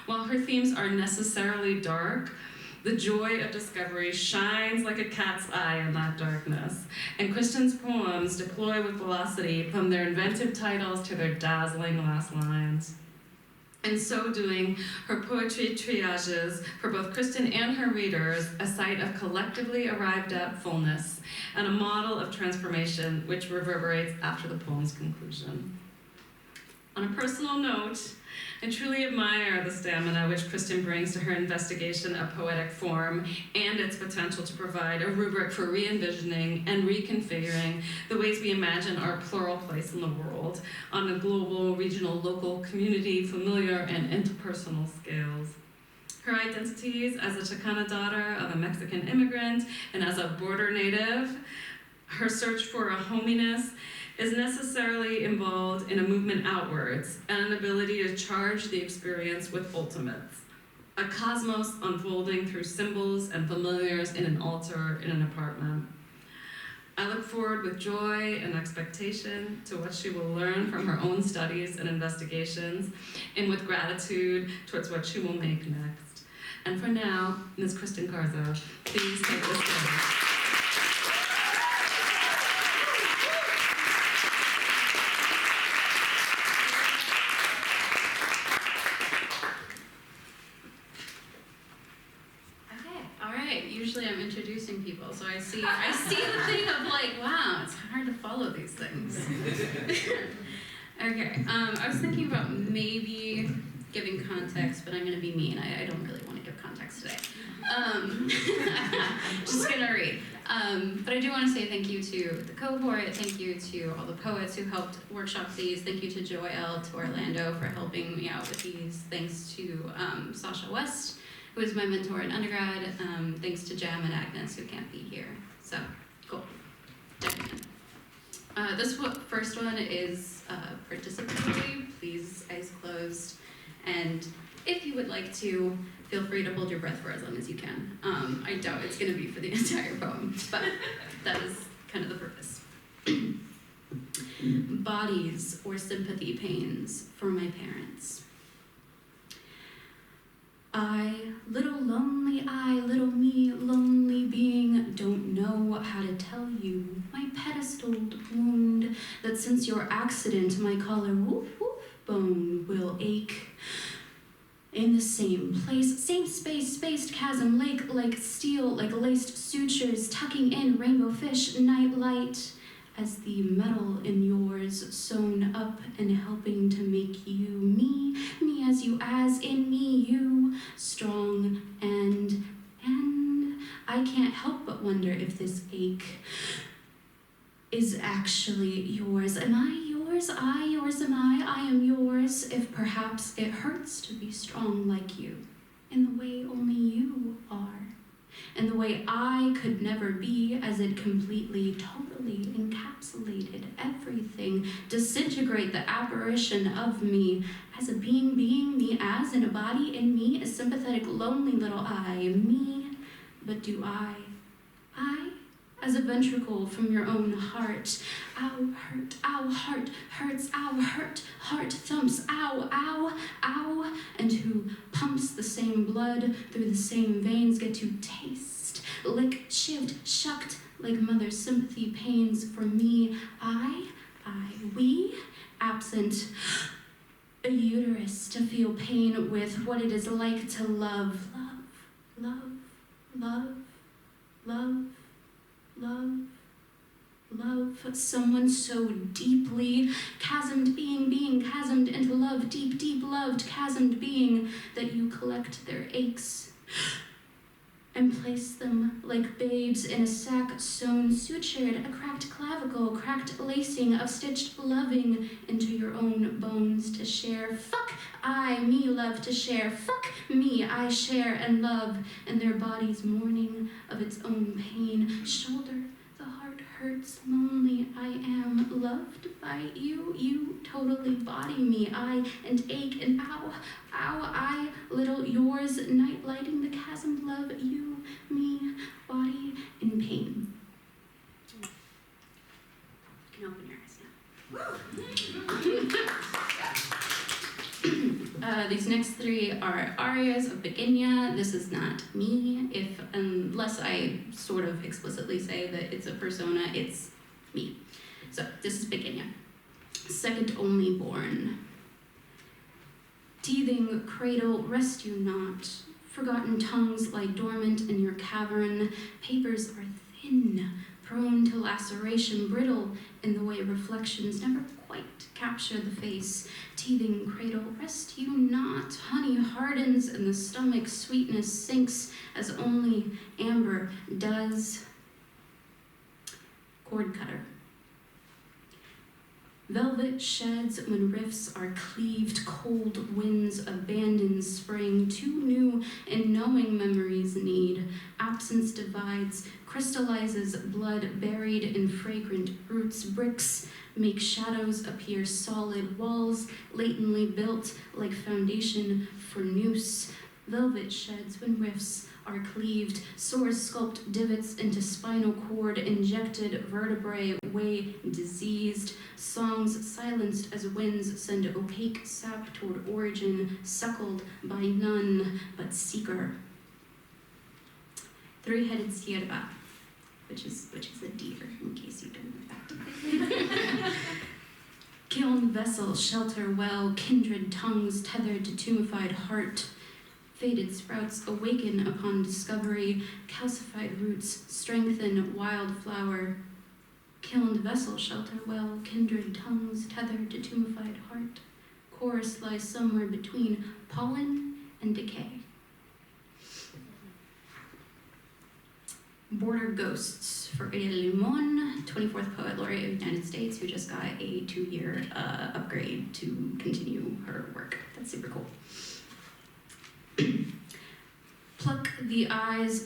While her themes are necessarily dark, the joy of discovery shines like a cat's eye in that darkness, and Kristyn's poems deploy with velocity from their inventive titles to their dazzling last lines. In so doing, her poetry triages for both Kristyn and her readers a sight of collectively arrived at fullness and a model of transformation which reverberates after the poem's conclusion. On a personal note, I truly admire the stamina which Kristyn brings to her investigation of poetic form and its potential to provide a rubric for re-envisioning and reconfiguring the ways we imagine our plural place in the world on a global, regional, local, community, familiar, and interpersonal scales. Her identities as a Chicana daughter of a Mexican immigrant and as a border native, her search for a hominess, is necessarily involved in a movement outwards and an ability to charge the experience with ultimates, a cosmos unfolding through symbols and familiars in an altar in an apartment. I look forward with joy and expectation to what she will learn from her own studies and investigations, and with gratitude towards what she will make next. And for now, Ms. Kristyn Garza, please take the stage. Usually I'm introducing people, so I see the thing of like, wow, it's hard to follow these things. Okay, I was thinking about maybe giving context, but I'm gonna be mean. I don't really want to give context today. Just gonna read. But I do want to say thank you to the cohort, thank you to all the poets who helped workshop these, thank you to Joelle, to Orlando for helping me out with these, thanks to Sasha West, who was my mentor in undergrad, thanks to Jam and Agnes, who can't be here. So, cool. Diving in. This first one is participatory. Please, eyes closed. And if you would like to, feel free to hold your breath for as long as you can. I doubt it's going to be for the entire poem, but that is kind of the purpose. Bodies or sympathy pains for my parents. Little me, lonely being, don't know how to tell you my pedestaled wound, that since your accident my collar woof woof bone will ache. In the same place, same space, spaced chasm, lake like steel, like laced sutures, tucking in rainbow fish, night light, as the metal in yours sewn up and helping to make you me as you, as in me you, strong and I can't help but wonder if this ache is actually yours. Am I yours? I yours am I am yours, if perhaps it hurts to be strong like you, in the way only you are. And the way I could never be, as it completely, totally encapsulated everything, disintegrate the apparition of me, as a being me, as in a body in me, a sympathetic, lonely little I, me, but do I, as a ventricle from your own heart, ow, heart hurts, ow, heart thumps, ow, and who pumps the same blood through the same veins, get to taste, lick, shivved, shucked, like mother's sympathy pains for me, we, absent a uterus to feel pain with what it is like to love, someone so deeply chasmed being chasmed into love, deep loved chasmed being, that you collect their aches and place them like babes in a sack sewn, sutured, a cracked clavicle, cracked lacing of stitched loving into your own bones to share. Fuck I, me love to share. Fuck me, I share and love, and their bodies mourning of its own pain. Shoulder, the heart hurts, lonely, I am loved by you. You totally body me, I and ache and ow, I little yours, night lighting the chasm, love you, me, body in pain. You can open your eyes now. These next three are arias of Beginia. This is not me, unless I sort of explicitly say that it's a persona, it's me. So this is Beginia. Second only born. Teething cradle, rest you not. Forgotten tongues lie dormant in your cavern. Papers are thin, prone to laceration, brittle in the way reflections never quite capture the face. Teething cradle, rest you not. Honey hardens and the stomach sweetness sinks as only amber does. Cord cutter. Velvet sheds when rifts are cleaved, cold winds abandon spring. Too new and knowing memories need. Absence divides, crystallizes blood buried in fragrant roots. Bricks make shadows appear solid. Walls latently built like foundation for noose. Velvet sheds when rifts are cleaved. Sores sculpt divots into spinal cord. Injected vertebrae weigh diseased. Songs silenced as winds send opaque sap toward origin. Suckled by none but seeker. Three-headed cierva, which is a deer, in case you don't know that. Kiln vessel, shelter well, kindred tongues tethered to tumefied heart. Faded sprouts awaken upon discovery, calcified roots strengthen wildflower. Kilned vessel, shelter well, kindred tongues tethered to tumefied heart. Chorus lies somewhere between pollen and decay. Border Ghosts for Ariel Limon, 24th Poet Laureate of the United States, who just got a 2-year upgrade to continue her work. That's super cool. Pluck the eyes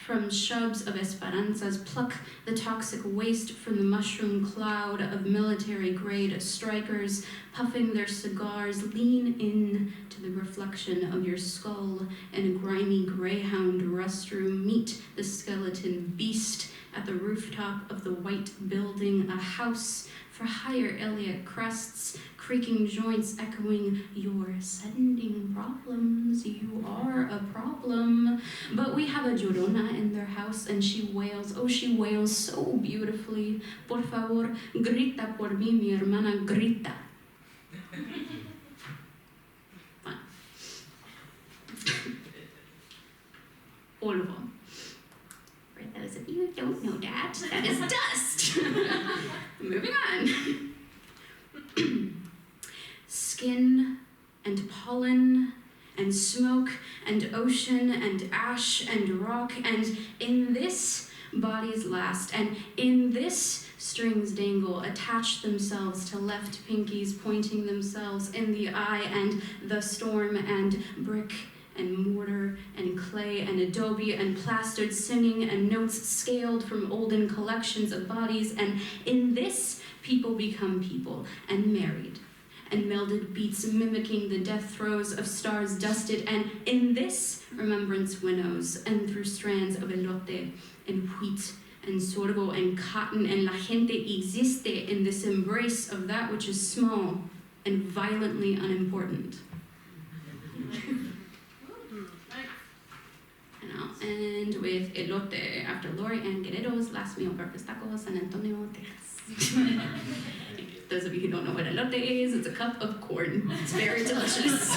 from shrubs of esperanzas. Pluck the toxic waste from the mushroom cloud of military-grade strikers puffing their cigars. Lean in to the reflection of your skull in a grimy greyhound restroom. Meet the skeleton beast at the rooftop of the white building, a house for higher Elliot crests, creaking joints echoing, "You're sending problems, you are a problem." But we have a Llorona in their house, and she wails, oh, she wails so beautifully. Por favor, grita por mí, mi hermana, grita. Fun. Polvo. For those of you who don't know that is dust. Moving on. Skin and pollen and smoke and ocean and ash and rock, and in this bodies last, and in this strings dangle, attach themselves to left pinkies, pointing themselves in the eye, and the storm and brick and mortar and clay and adobe and plastered singing and notes scaled from olden collections of bodies, and in this people become people and married and melded beats mimicking the death throes of stars dusted, and in this remembrance winnows and through strands of elote and wheat and sorgo and cotton, and la gente existe in this embrace of that which is small and violently unimportant. And I'll end with elote after Lori and Guerrero's last meal breakfast tacos, San Antonio, Texas. Those of you who don't know what elote is, it's a cup of corn. It's very delicious.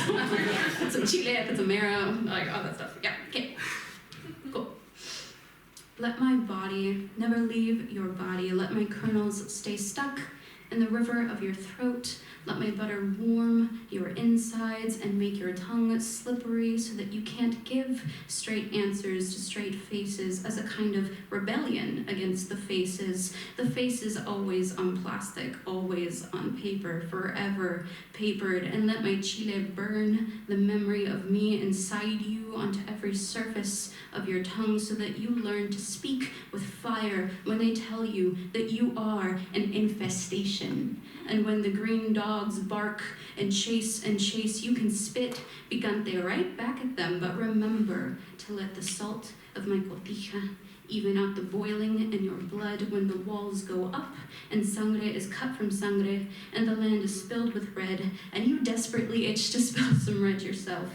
Put some chile, put some marrow, like all that stuff. Yeah, okay. Cool. Let my body never leave your body. Let my kernels stay stuck in the river of your throat. Let my butter warm your insides and make your tongue slippery so that you can't give straight answers to straight faces as a kind of rebellion against the faces always on plastic, always on paper, forever papered. And let my chile burn the memory of me inside you onto every surface of your tongue so that you learn to speak with fire when they tell you that you are an infestation. And when the green dogs bark and chase, you can spit picante right back at them, but remember to let the salt of my cotija even out the boiling in your blood when the walls go up and sangre is cut from sangre and the land is spilled with red and you desperately itch to spill some red yourself.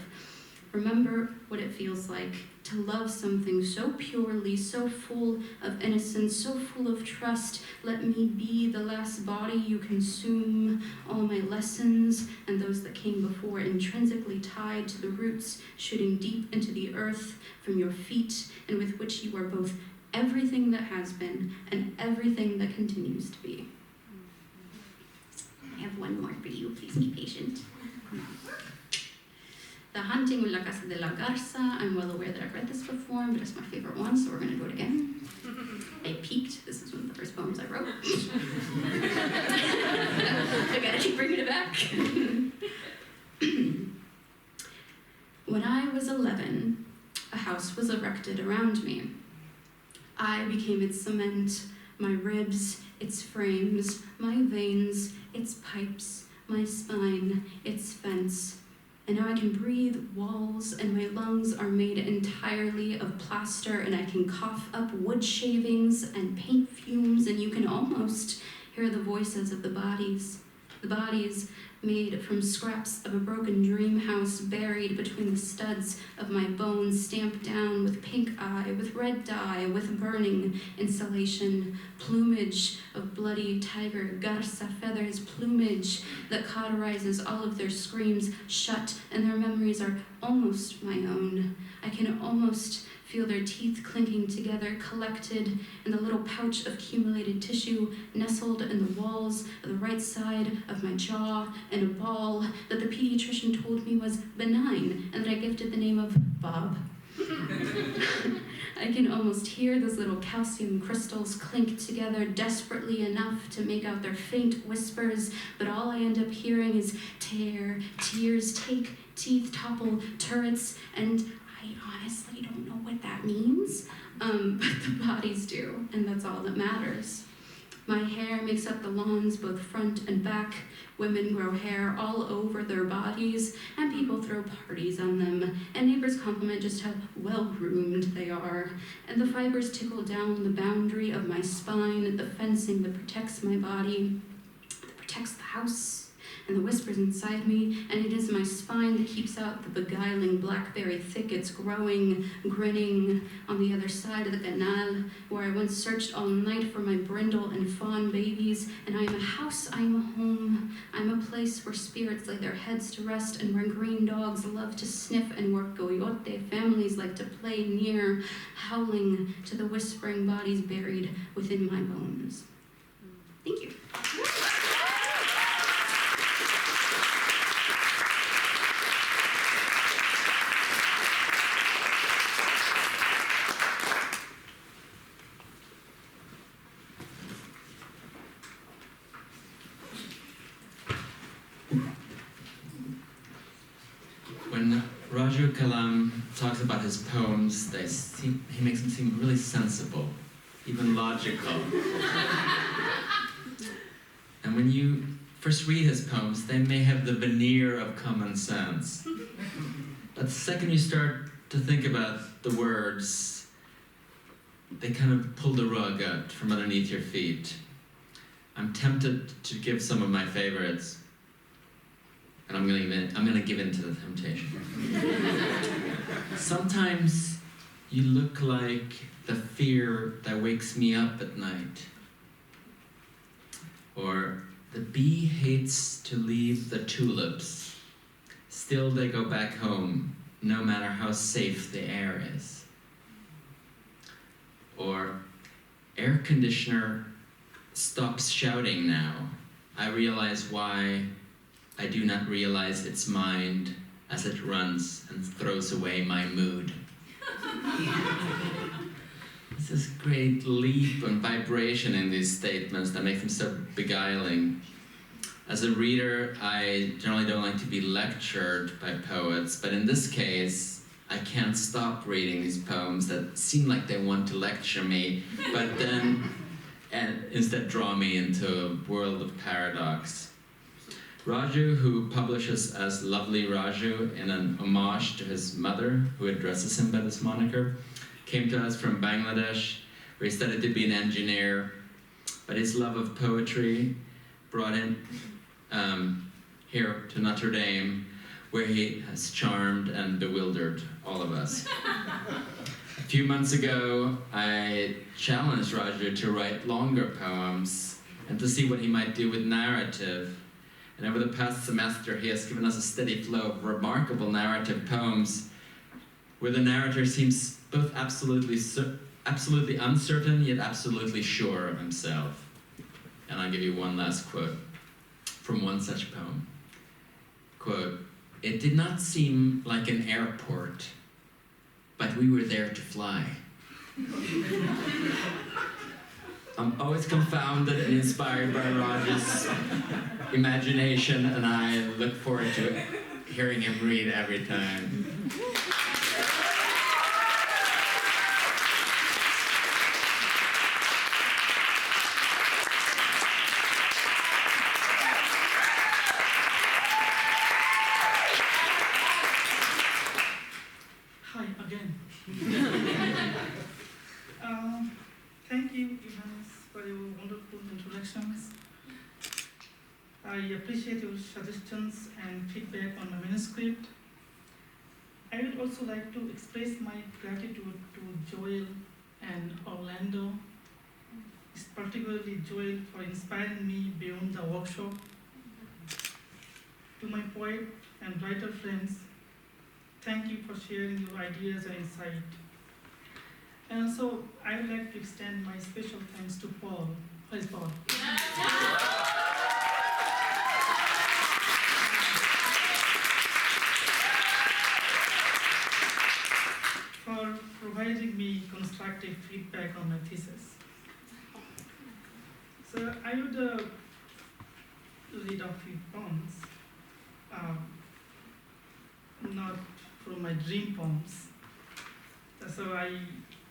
Remember what it feels like to love something so purely, so full of innocence, so full of trust. Let me be the last body you consume, all my lessons and those that came before, intrinsically tied to the roots, shooting deep into the earth from your feet, and with which you are both everything that has been and everything that continues to be. I have one more for you, please be patient. The Hunting with La Casa de la Garza. I'm well aware that I've read this before, but it's my favorite one, so we're going to do it again. I peaked. This is one of the first poems I wrote. I gotta keep bringing it back. When I was 11, a house was erected around me. I became its cement, my ribs, its frames, my veins, its pipes, my spine, its fence. And now I can breathe walls, and my lungs are made entirely of plaster, and I can cough up wood shavings and paint fumes, and you can almost hear the voices of the bodies made from scraps of a broken dream house buried between the studs of my bones, stamped down with pink eye, with red dye, with burning insulation, plumage of bloody tiger, Garza feathers, plumage that cauterizes all of their screams shut, and their memories are almost my own. I can almost feel their teeth clinking together, collected in the little pouch of accumulated tissue, nestled in the walls of the right side of my jaw, in a ball that the pediatrician told me was benign, and that I gifted the name of Bob. I can almost hear those little calcium crystals clink together desperately enough to make out their faint whispers, but all I end up hearing is tear, tears, take, teeth, topple, turrets, and I honestly don't know what that means, but the bodies do, and that's all that matters. My hair makes up the lawns, both front and back. Women grow hair all over their bodies, and people throw parties on them, and neighbors compliment just how well-groomed they are. And the fibers tickle down the boundary of my spine, the fencing that protects my body, that protects the house, and the whispers inside me, and it is my spine that keeps out the beguiling blackberry thickets growing, grinning on the other side of the canal, where I once searched all night for my brindle and fawn babies, and I am a house, I am a home, I'm a place where spirits lay their heads to rest, and where green dogs love to sniff, and where coyote families like to play near, howling to the whispering bodies buried within my bones. Thank you. When Raju Kalam talks about his poems, he makes them seem really sensible, even logical. And when you first read his poems, they may have the veneer of common sense. But the second you start to think about the words, they kind of pull the rug out from underneath your feet. I'm tempted to give some of my favorites, and I'm gonna give in to the temptation. Sometimes you look like the fear that wakes me up at night. Or the bee hates to leave the tulips. Still they go back home, no matter how safe the air is. Or air conditioner stops shouting now. I realize why I do not realize its mind as it runs and throws away my mood. There's this great leap and vibration in these statements that make them so beguiling. As a reader, I generally don't like to be lectured by poets, but in this case, I can't stop reading these poems that seem like they want to lecture me, but then instead draw me into a world of paradox. Raju, who publishes as Lovely Raju in an homage to his mother, who addresses him by this moniker, came to us from Bangladesh, where he studied to be an engineer, but his love of poetry brought him here to Notre Dame, where he has charmed and bewildered all of us. A few months ago, I challenged Raju to write longer poems and to see what he might do with narrative. And over the past semester, he has given us a steady flow of remarkable narrative poems where the narrator seems both absolutely uncertain, yet absolutely sure of himself. And I'll give you one last quote from one such poem. Quote, "It did not seem like an airport, but we were there to fly." I'm always confounded and inspired by Raju's imagination, and I look forward to hearing him read every time. Hi again. Thank you, Johannes, for your wonderful introductions. I appreciate your suggestions and feedback on my manuscript. I would also like to express my gratitude to Joel and Orlando, particularly Joel for inspiring me beyond the workshop. To my poet and writer friends, thank you for sharing your ideas and insight. And also, I would like to extend my special thanks to Paul. Where's Paul? For providing me constructive feedback on my thesis. So I would read a few poems, not from my dream poems. So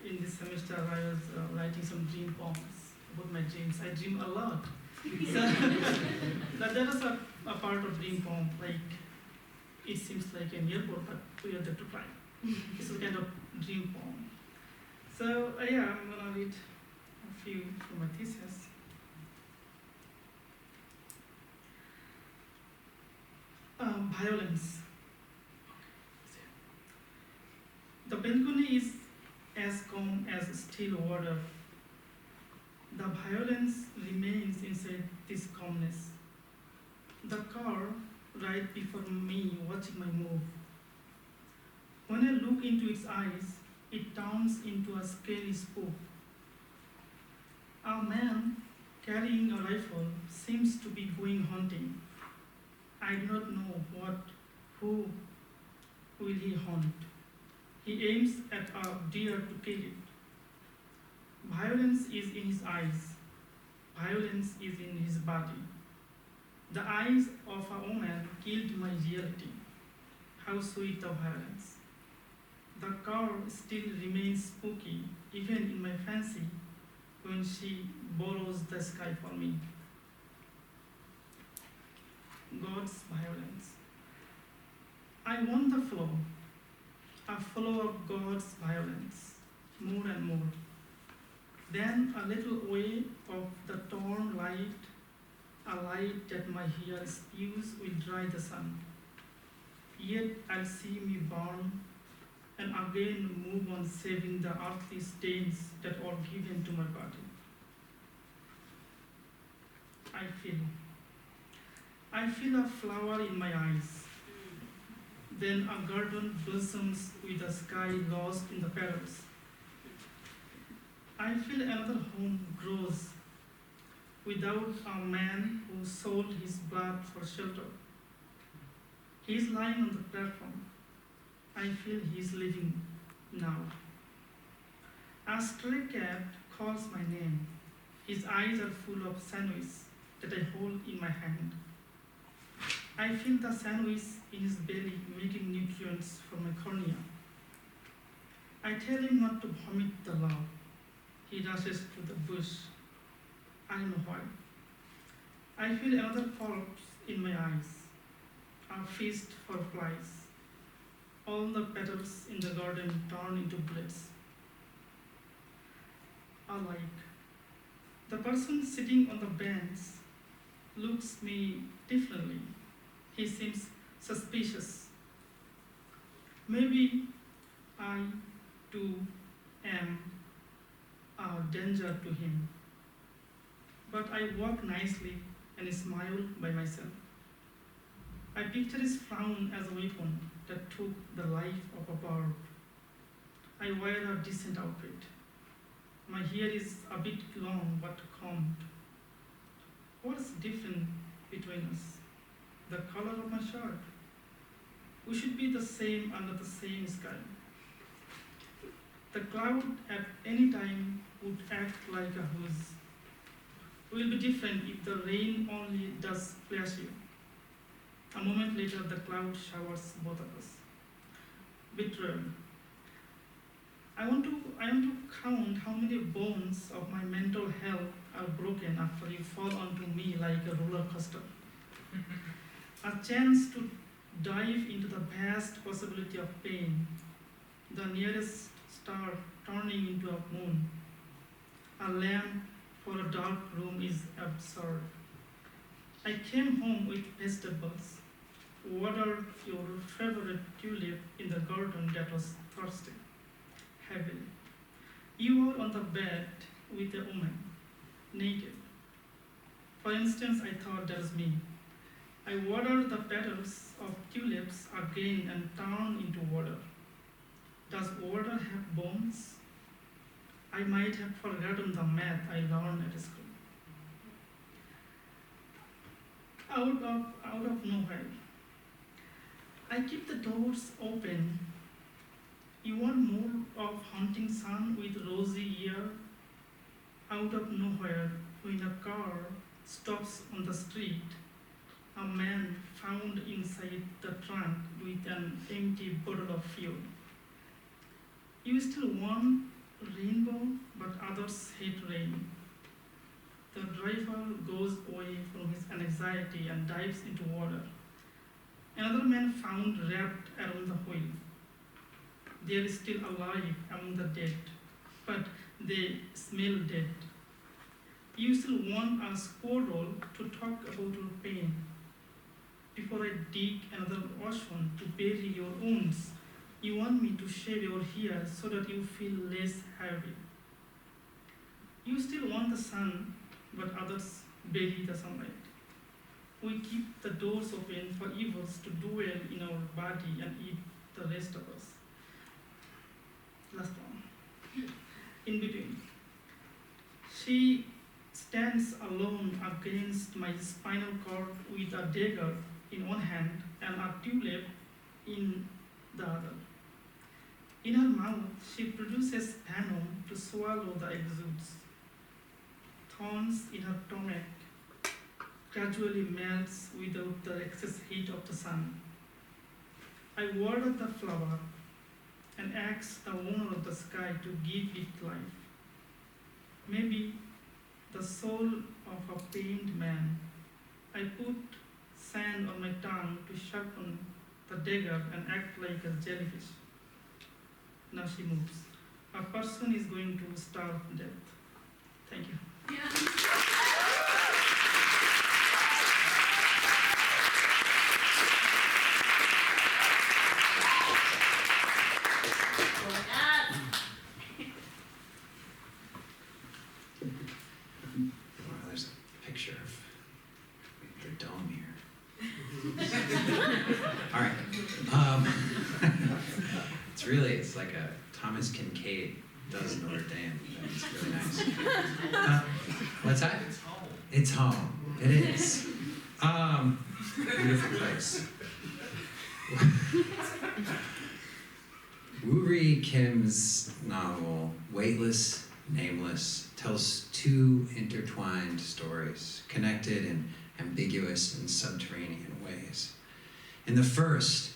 in this semester, I was writing some dream poems about my dreams. I dream a lot. So that was a part of dream poem. Like, it seems like an airport, but we are there to fly. It's a kind of dream poem. So yeah, I'm gonna read a few from my thesis. Violence. The balcony is as calm as still water. The violence remains inside this calmness. The car right before me watching my move. When I look into its eyes, it turns into a scary spook. A man carrying a rifle seems to be going hunting. I do not know who will he hunt. He aims at a deer to kill it. Violence is in his eyes. Violence is in his body. The eyes of a woman killed my reality. How sweet the violence. The car still remains spooky, even in my fancy, when she borrows the sky for me. God's violence. I want the flow, a flow of God's violence, more and more. Then a little way of the torn light, a light that my hair spews will dry the sun. Yet I'll see me burn and again move on saving the earthly stains that are given to my body. I feel a flower in my eyes. Then a garden blossoms with a sky lost in the petals. I feel another home grows without a man who sold his blood for shelter. He is lying on the platform. I feel he is living now. A stray cat calls my name. His eyes are full of sandwich that I hold in my hand. I feel the sandwich in his belly making nutrients for my cornea. I tell him not to vomit the love. He rushes to the bush. I don't know why. I feel another corpse in my eyes. A feast for flies. All the petals in the garden turn into bullets. Alike. The person sitting on the bench looks me differently. He seems suspicious. Maybe I too am a danger to him. But I walk nicely and smile by myself. I picture his frown as a weapon that took the life of a bird. I wear a decent outfit. My hair is a bit long but combed. What's different between us? The color of my shirt. We should be the same under the same sky. The cloud at any time would act like a hose. We'll be different if the rain only does flash you. A moment later, the cloud showers both of us. Betrayal. I want to count how many bones of my mental health are broken after you fall onto me like a roller coaster. A chance to dive into the vast possibility of pain, the nearest star turning into a moon. A lamp for a dark room is absurd. I came home with vegetables. Watered your favorite tulip in the garden that was thirsty, heavily. You were on the bed with a woman, naked. For instance, I thought that was me. I watered the petals of tulips again and turned into water. Does water have bones? I might have forgotten the math I learned at school. Out of nowhere, I keep the doors open. You want more of hunting sun with rosy ear? Out of nowhere, when a car stops on the street, a man found inside the trunk with an empty bottle of fuel. You still want rainbow, but others hate rain. The driver goes away from his anxiety and dives into water. Another man found wrapped around the wheel. They are still alive among the dead, but they smell dead. You still want a squirrel to talk about your pain. Before I dig another ocean to bury your wounds, you want me to shave your hair so that you feel less heavy. You still want the sun, but others bury the sunlight. We keep the doors open for evils to dwell in our body and eat the rest of us. Last one. In between. She stands alone against my spinal cord with a dagger in one hand and a tulip in the other. In her mouth, she produces venom to swallow the exudes. Thorns in her stomach gradually melts without the excess heat of the sun. I water the flower and ask the owner of the sky to give it life. Maybe the soul of a pained man. I put sand on my tongue to sharpen the dagger and act like a jellyfish. Now she moves. A person is going to starve to death. Thank you. Wow, there's a picture of the dome here. All right. It's like a Thomas Kincaid does Notre Dame. It's really nice. What's that? It's home. It's home. It is. Beautiful place. Woori Kim's novel, Weightless, Nameless, tells two intertwined stories, connected in ambiguous and subterranean ways. In the first,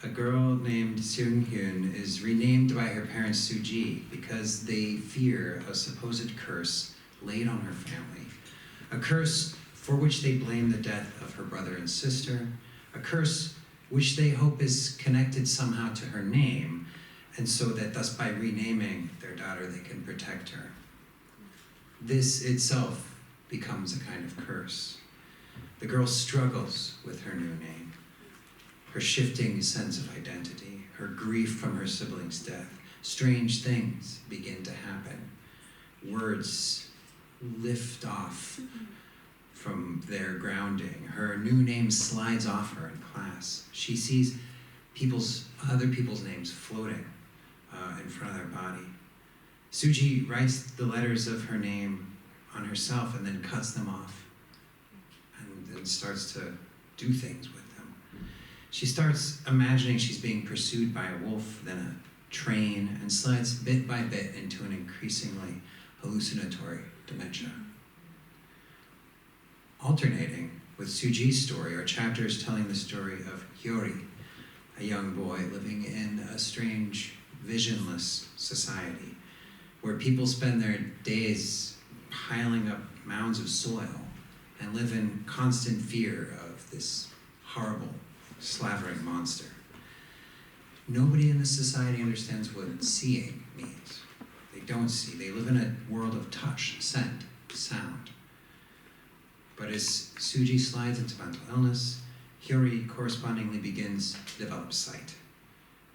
a girl named Seung-hyun is renamed by her parents Suji because they fear a supposed curse laid on her family, a curse for which they blame the death of her brother and sister, a curse which they hope is connected somehow to her name, and so that thus by renaming their daughter they can protect her. This itself becomes a kind of curse. The girl struggles with her new name, her shifting sense of identity, her grief from her sibling's death. Strange things begin to happen. Words lift off from their grounding. Her new name slides off her in class. She sees other people's names floating in front of their body. Suji writes the letters of her name on herself and then cuts them off and then starts to do things with them. She starts imagining she's being pursued by a wolf, then a train, and slides bit by bit into an increasingly hallucinatory dementia. Alternating with Suji's story are chapters telling the story of Hyori, a young boy living in a strange, visionless society where people spend their days piling up mounds of soil and live in constant fear of this horrible, slavering monster. Nobody in this society understands what seeing means. They don't see. They live in a world of touch, scent, sound. But as Suji slides into mental illness, Hyori correspondingly begins to develop sight,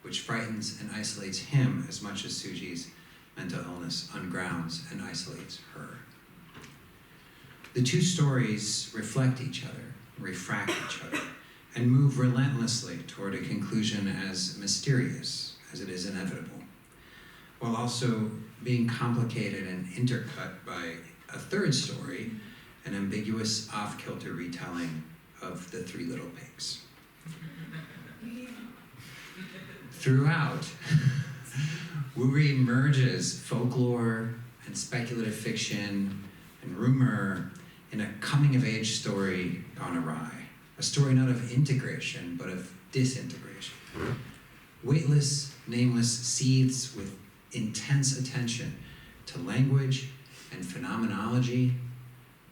which frightens and isolates him as much as Suji's mental illness ungrounds and isolates her. The two stories reflect each other, refract each other, and move relentlessly toward a conclusion as mysterious as it is inevitable, while also being complicated and intercut by a third story, an ambiguous off-kilter retelling of The Three Little Pigs. Throughout, Woori merges folklore and speculative fiction and rumor in a coming-of-age story gone awry, a story not of integration, but of disintegration. Weightless, Nameless seethes with intense attention to language and phenomenology,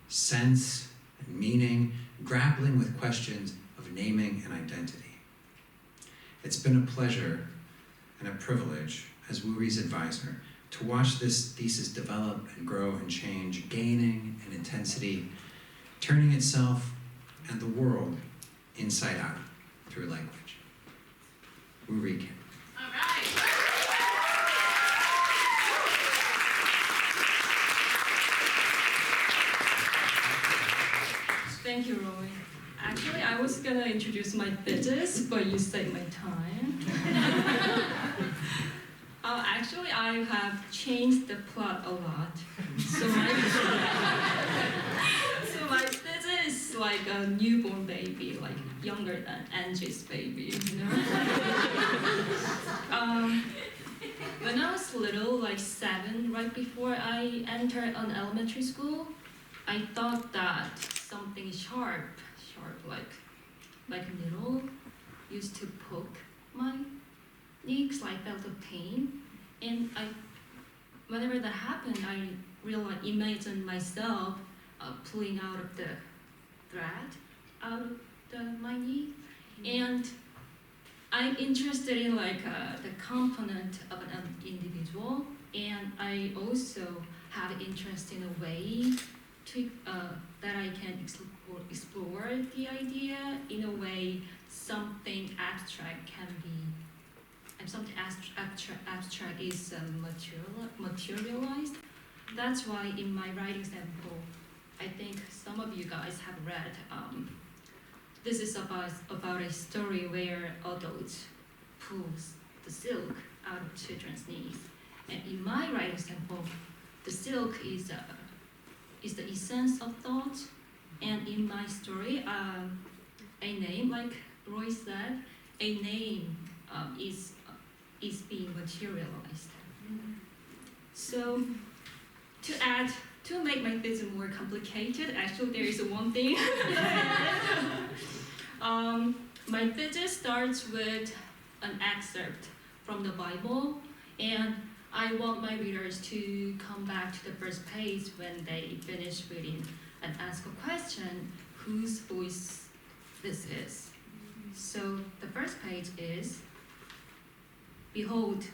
sense and meaning, grappling with questions of naming and identity. It's been a pleasure and a privilege as Woori's advisor to watch this thesis develop and grow and change, gaining in intensity, turning itself and the world inside out through language. Woori Kim. All right. Thank you, Roy. Actually, I was gonna introduce my thesis, but you saved my time. Actually, I have changed the plot a lot. So my thesis is like a newborn baby, like younger than Angie's baby, you know? When I was little, like 7, right before I entered an elementary school, I thought that something sharp like a needle used to poke my knee, so I felt a pain. And whenever that happened, I imagined myself pulling out of the thread out of my knee. And I'm interested in the component of an individual, and I also have interest in a way to that I can explore the idea in a way something abstract can be, and something abstract is materialized. That's why in my writing sample, I think some of you guys have read. This is about a story where adults pulls the silk out of children's knees, and in my writing sample, the silk is the essence of thought. And in my story, a name, like Roy said, a name is being materialized. So to make my visit more complicated, actually there is one thing. My visit starts with an excerpt from the Bible, and I want my readers to come back to the first page when they finish reading and ask a question, whose voice this is. So the first page is, "Behold,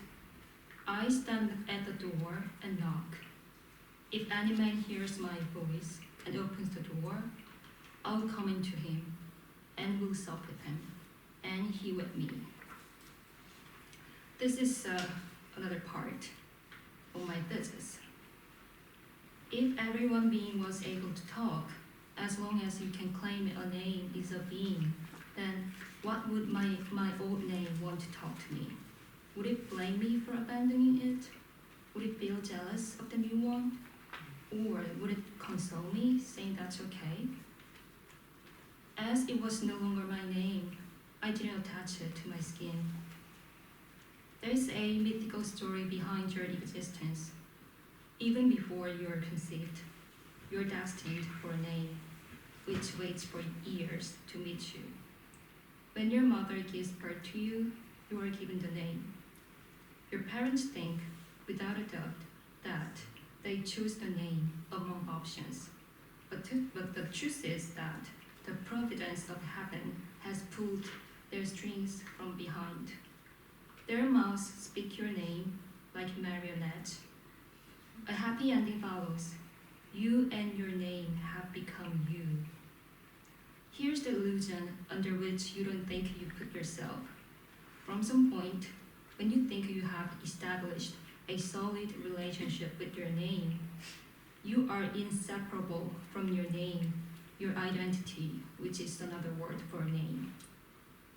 I stand at the door and knock. If any man hears my voice and opens the door, I will come into him and will sup with him, and he with me." This is another part of my thesis. If every one being was able to talk, as long as you can claim a name is a being, then what would my old name want to talk to me? Would it blame me for abandoning it? Would it feel jealous of the new one? Or would it console me, saying that's okay? As it was no longer my name, I didn't attach it to my skin. There is a mythical story behind your existence. Even before you are conceived, you're destined for a name, which waits for years to meet you. When your mother gives birth to you, you are given the name. Your parents think, without a doubt, that they choose the name among options. But the truth is that the providence of heaven has pulled their strings from behind. Their mouths speak your name like marionettes. A happy ending follows. You and your name have become you. Here's the illusion under which you don't think you put yourself. From some point, when you think you have established a solid relationship with your name, you are inseparable from your name, your identity, which is another word for name.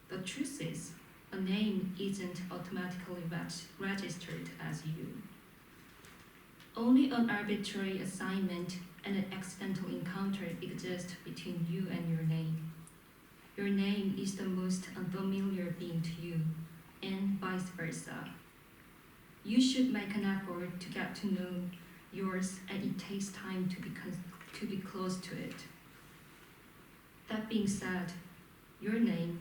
The truth is, a name isn't automatically registered as you. Only an arbitrary assignment and an accidental encounter exist between you and your name. Your name is the most unfamiliar being to you, and vice versa. You should make an effort to get to know yours, and it takes time to be close to it. That being said, your name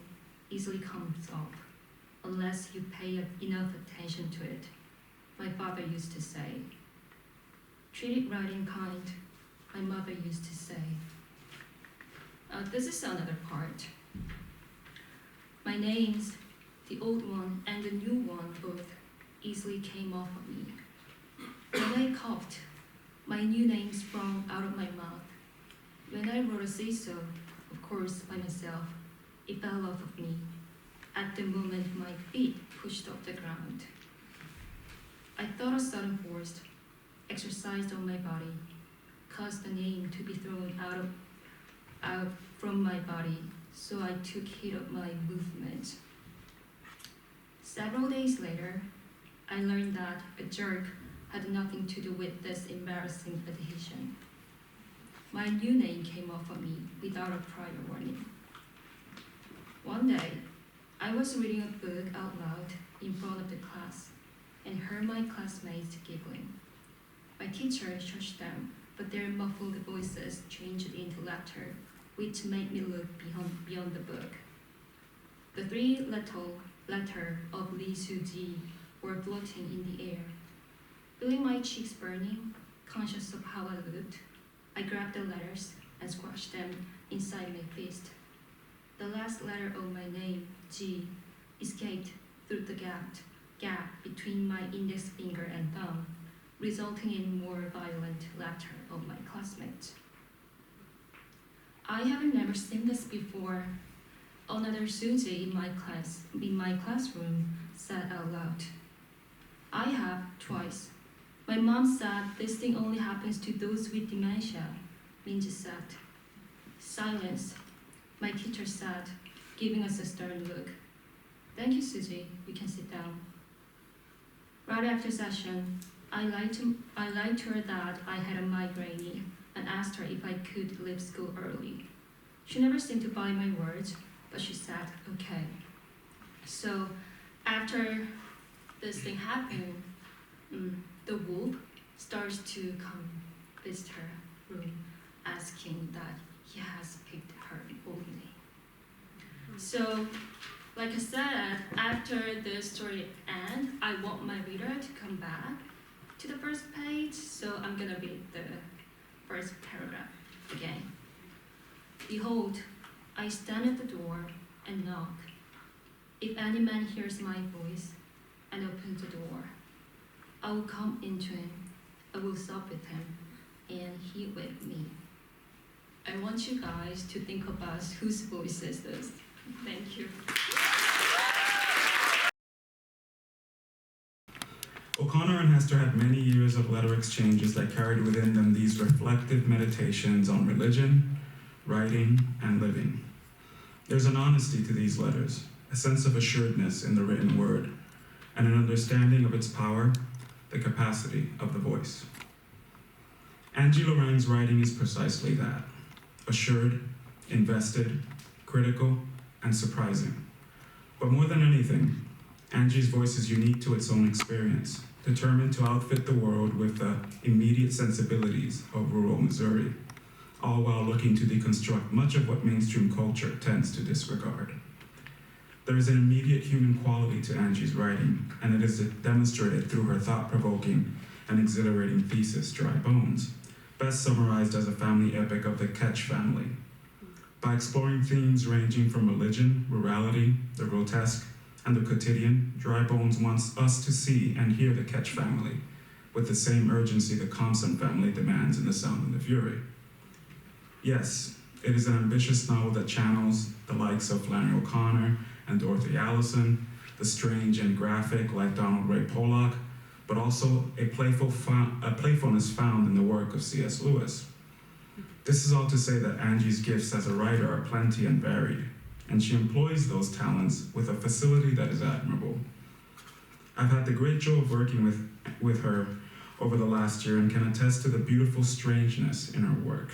easily comes up unless you pay enough attention to it. My father used to say. Treat it right and kind, my mother used to say. This is another part. My names, the old one and the new one both, easily came off of me. When I coughed, my new name sprung out of my mouth. When I wrote a say-so, of course by myself, it fell off of me. At the moment my feet pushed off the ground. I thought a sudden force exercised on my body caused the name to be thrown out from my body, so I took heed of my movement. Several days later, I learned that a jerk had nothing to do with this embarrassing adhesion. My new name came off of me without a prior warning. One day, I was reading a book out loud in front of the class and heard my classmates giggling. My teacher shushed them, but their muffled voices changed into laughter, which made me look beyond the book. The three letters of Li Su Ji were floating in the air. Feeling my cheeks burning, conscious of how I looked, I grabbed the letters and squashed them inside my fist. The last letter of my name, G, escaped through the gap between my index finger and thumb, resulting in more violent laughter of my classmates. I have never seen this before. Another Susie in my classroom said out loud. I have twice. My mom said this thing only happens to those with dementia, Minji said. Silence, my teacher said, giving us a stern look. Thank you, Susie, you can sit down. Right after session, I lied to her that I had a migraine and asked her if I could leave school early. She never seemed to buy my words, but she said, okay. So after this thing happened, the wolf starts to come visit her room, asking that he has picked her only. So, like I said, after the story ends, I want my reader to come back to the first page, so I'm gonna read the first paragraph again. Behold, I stand at the door and knock. If any man hears my voice and opens the door, I will come into him, I will sup with him, and he with me. I want you guys to think about whose voice is this. Thank you. O'Connor and Hester had many years of letter exchanges that carried within them these reflective meditations on religion, writing, and living. There's an honesty to these letters, a sense of assuredness in the written word, and an understanding of its power, the capacity of the voice. Angie Lorang's writing is precisely that, assured, invested, critical, and surprising. But more than anything, Angie's voice is unique to its own experience, determined to outfit the world with the immediate sensibilities of rural Missouri, all while looking to deconstruct much of what mainstream culture tends to disregard. There is an immediate human quality to Angie's writing, and it is demonstrated through her thought-provoking and exhilarating thesis, Dry Bones, best summarized as a family epic of the Ketch family. By exploring themes ranging from religion, rurality, the grotesque, and the quotidian, Dry Bones wants us to see and hear the Ketch family with the same urgency the Compson family demands in The Sound and the Fury. Yes, it is an ambitious novel that channels the likes of Flannery O'Connor and Dorothy Allison, the strange and graphic like Donald Ray Pollock, but also a playfulness found in the work of C.S. Lewis. This is all to say that Angie's gifts as a writer are plenty and varied, and she employs those talents with a facility that is admirable. I've had the great joy of working with her over the last year and can attest to the beautiful strangeness in her work.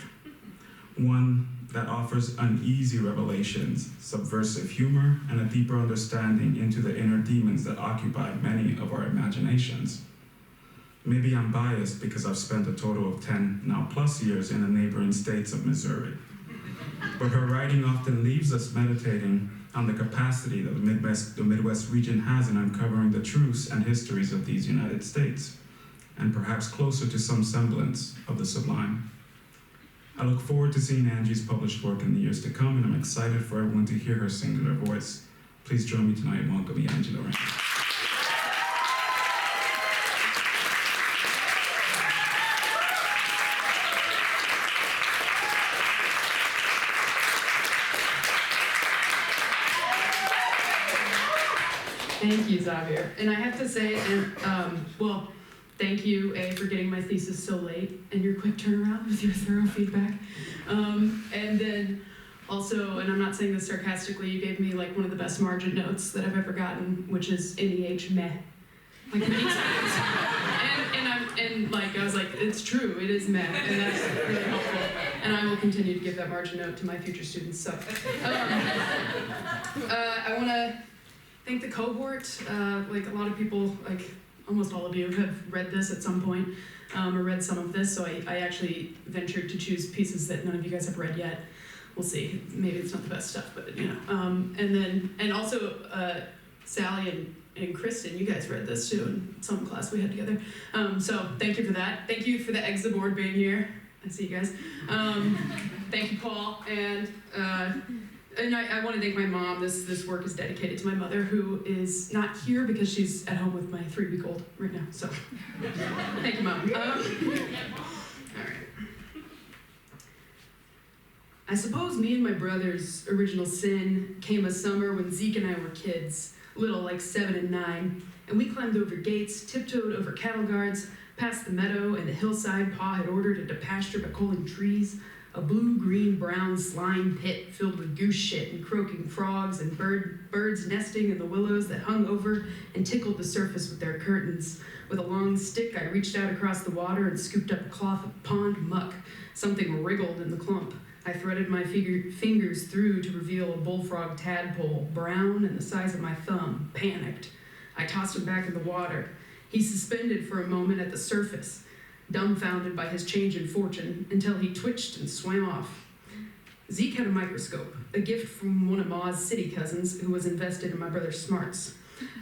One that offers uneasy revelations, subversive humor, and a deeper understanding into the inner demons that occupy many of our imaginations. Maybe I'm biased because I've spent a total of 10 now plus years in the neighboring states of Missouri. But her writing often leaves us meditating on the capacity that the Midwest region has in uncovering the truths and histories of these United States, and perhaps closer to some semblance of the sublime. I look forward to seeing Angie's published work in the years to come, and I'm excited for everyone to hear her singular voice. Please join me tonight in welcoming Angie Lorang. Thank you, Xavier. And I have to say, thank you, for getting my thesis so late and your quick turnaround with your thorough feedback. And then also, and I'm not saying this sarcastically, you gave me like one of the best margin notes that I've ever gotten, which is NEH meh. Like many times. And I was like, it's true, it is meh, and that's really helpful. And I will continue to give that margin note to my future students. So, I want to thank the cohort. Like a lot of people, like almost all of you have read this at some point, or read some of this, so I actually ventured to choose pieces that none of you guys have read yet. We'll see, maybe it's not the best stuff, but you know. And also Sally and Kristyn, you guys read this too in some class we had together. So thank you for that. Thank you for the eggs aboard being here. I see you guys. Thank you, Paul. And I want to thank my mom. This work is dedicated to my mother, who is not here because she's at home with my 3-week-old right now. So thank you, Mom. All right. I suppose me and my brother's original sin came a summer when Zeke and I were kids, little like 7 and 9, and we climbed over gates, tiptoed over cattle guards, past the meadow and the hillside Pa had ordered into pasture by culling trees, a blue, green, brown slime pit filled with goose shit and croaking frogs and birds nesting in the willows that hung over and tickled the surface with their curtains. With a long stick, I reached out across the water and scooped up a cloth of pond muck. Something wriggled in the clump. I threaded my fingers through to reveal a bullfrog tadpole, brown and the size of my thumb, panicked. I tossed him back in the water. He suspended for a moment at the surface, dumbfounded by his change in fortune, until he twitched and swam off. Zeke had a microscope, a gift from one of Ma's city cousins who was invested in my brother's smarts.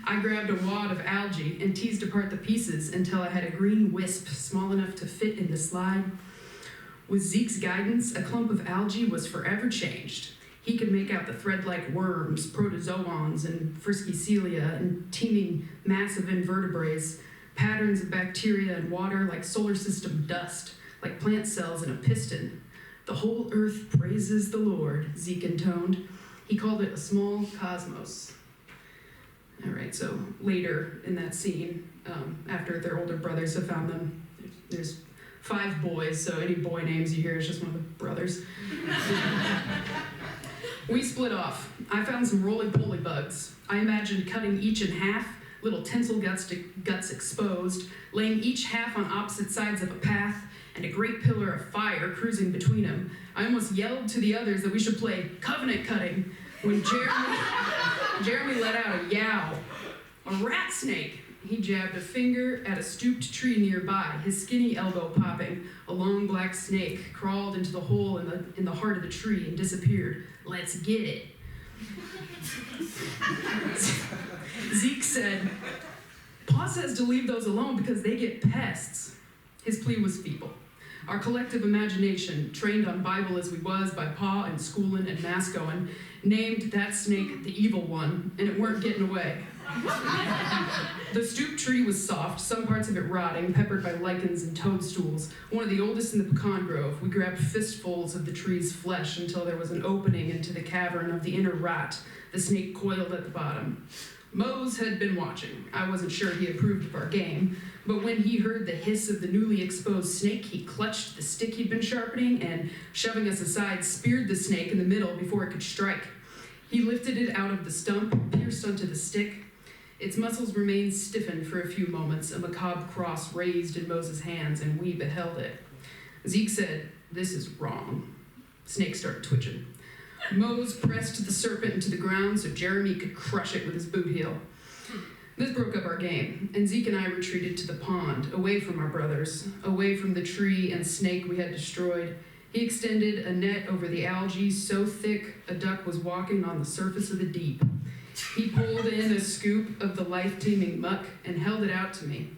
I grabbed a wad of algae and teased apart the pieces until I had a green wisp small enough to fit in the slide. With Zeke's guidance, a clump of algae was forever changed. He could make out the thread-like worms, protozoans, and friscicelia, and teeming massive invertebrates, patterns of bacteria and water like solar system dust, like plant cells in a piston. The whole earth praises the Lord, Zeke intoned. He called it a small cosmos. All right, so later in that scene, after their older brothers have found them, there's 5 boys, so any boy names you hear is just one of the brothers. We split off. I found some roly-poly bugs. I imagined cutting each in half, little tinsel guts exposed, laying each half on opposite sides of a path, and a great pillar of fire cruising between them. I almost yelled to the others that we should play covenant cutting when Jeremy let out a yowl. A rat snake! He jabbed a finger at a stooped tree nearby, his skinny elbow popping. A long black snake crawled into the hole in the heart of the tree and disappeared. Let's get it. Zeke said, Pa says to leave those alone because they get pests. His plea was feeble. Our collective imagination, trained on Bible as we was by Pa and schoolin' and mass goin', named that snake the evil one, and it weren't getting away. The stooped tree was soft, some parts of it rotting, peppered by lichens and toadstools. One of the oldest in the pecan grove, we grabbed fistfuls of the tree's flesh until there was an opening into the cavern of the inner rot. The snake coiled at the bottom. Mose had been watching. I wasn't sure he approved of our game, but when he heard the hiss of the newly exposed snake, he clutched the stick he'd been sharpening and, shoving us aside, speared the snake in the middle before it could strike. He lifted it out of the stump, pierced onto the stick. Its muscles remained stiffened for a few moments, a macabre cross raised in Moses' hands, and we beheld it. Zeke said, "This is wrong." Snake started twitching. Mose pressed the serpent into the ground so Jeremy could crush it with his boot heel. This broke up our game, and Zeke and I retreated to the pond, away from our brothers, away from the tree and snake we had destroyed. He extended a net over the algae so thick a duck was walking on the surface of the deep. He pulled in a scoop of the life-teeming muck and held it out to me.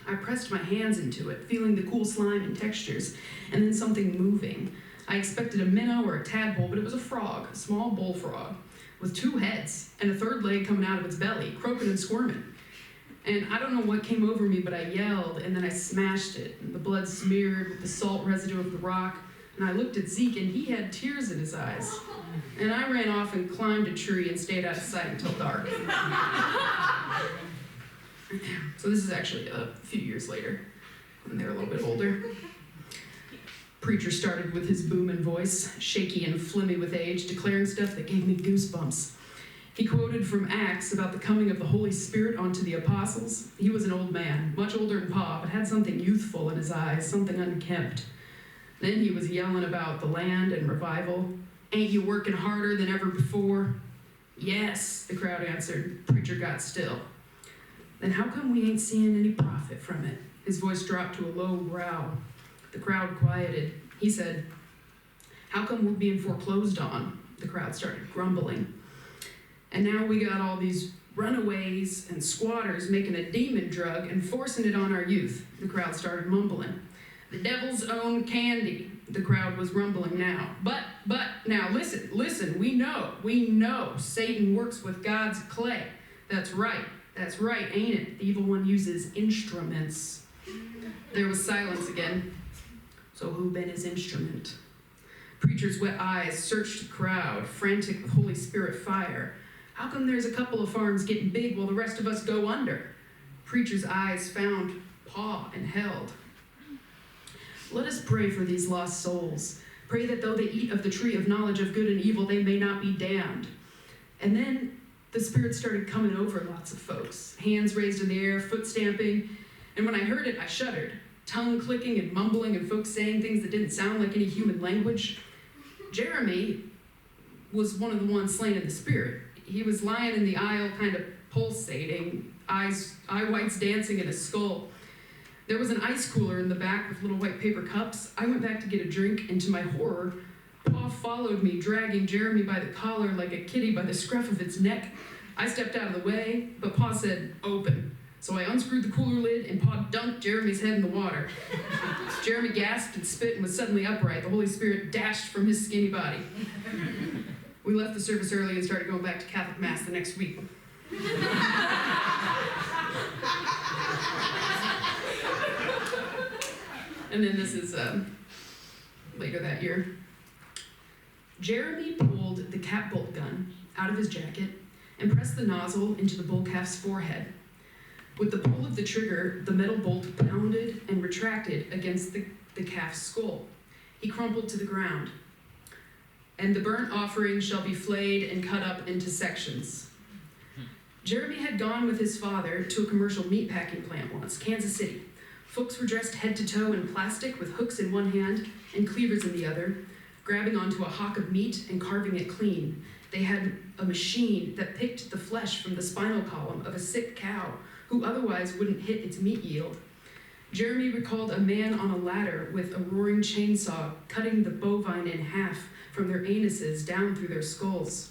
I pressed my hands into it, feeling the cool slime and textures, and then something moving. I expected a minnow or a tadpole, but it was a frog, a small bullfrog, with 2 heads and a third leg coming out of its belly, croaking and squirming. And I don't know what came over me, but I yelled, and then I smashed it, and the blood smeared with the salt residue of the rock, and I looked at Zeke, and he had tears in his eyes. And I ran off and climbed a tree and stayed out of sight until dark. So this is actually a few years later, when they were a little bit older. Preacher started with his booming voice, shaky and flimmy with age, declaring stuff that gave me goosebumps. He quoted from Acts about the coming of the Holy Spirit onto the apostles. He was an old man, much older than Pa, but had something youthful in his eyes, something unkempt. Then he was yelling about the land and revival. Ain't you working harder than ever before? Yes, the crowd answered. Preacher got still. Then how come we ain't seeing any profit from it? His voice dropped to a low growl. The crowd quieted. He said, how come we're being foreclosed on? The crowd started grumbling. And now we got all these runaways and squatters making a demon drug and forcing it on our youth. The crowd started mumbling. The devil's own candy. The crowd was rumbling now. But, now listen, we know Satan works with God's clay. That's right, ain't it? The evil one uses instruments. There was silence again. So who been his instrument? Preacher's wet eyes searched the crowd, frantic with Holy Spirit fire. How come there's a couple of farms getting big while the rest of us go under? Preacher's eyes found Pa and held. Let us pray for these lost souls. Pray that though they eat of the tree of knowledge of good and evil, they may not be damned. And then the Spirit started coming over lots of folks, hands raised in the air, foot stamping. And when I heard it, I shuddered. Tongue clicking and mumbling and folks saying things that didn't sound like any human language. Jeremy was one of the ones slain in the spirit. He was lying in the aisle, kind of pulsating, eye whites dancing in his skull. There was an ice cooler in the back with little white paper cups. I went back to get a drink, and to my horror, Pa followed me, dragging Jeremy by the collar like a kitty by the scruff of its neck. I stepped out of the way, but Pa said, "Open." So I unscrewed the cooler lid, and Pa dunked Jeremy's head in the water. Jeremy gasped and spit and was suddenly upright. The Holy Spirit dashed from his skinny body. We left the service early and started going back to Catholic Mass the next week. And then this is later that year. Jeremy pulled the cap bolt gun out of his jacket and pressed the nozzle into the bull calf's forehead. With the pull of the trigger, the metal bolt pounded and retracted against the calf's skull. He crumpled to the ground. And the burnt offering shall be flayed and cut up into sections. Jeremy had gone with his father to a commercial meatpacking plant once, Kansas City. Folks were dressed head to toe in plastic with hooks in one hand and cleavers in the other, grabbing onto a hock of meat and carving it clean. They had a machine that picked the flesh from the spinal column of a sick cow who otherwise wouldn't hit its meat yield. Jeremy recalled a man on a ladder with a roaring chainsaw cutting the bovine in half from their anuses down through their skulls.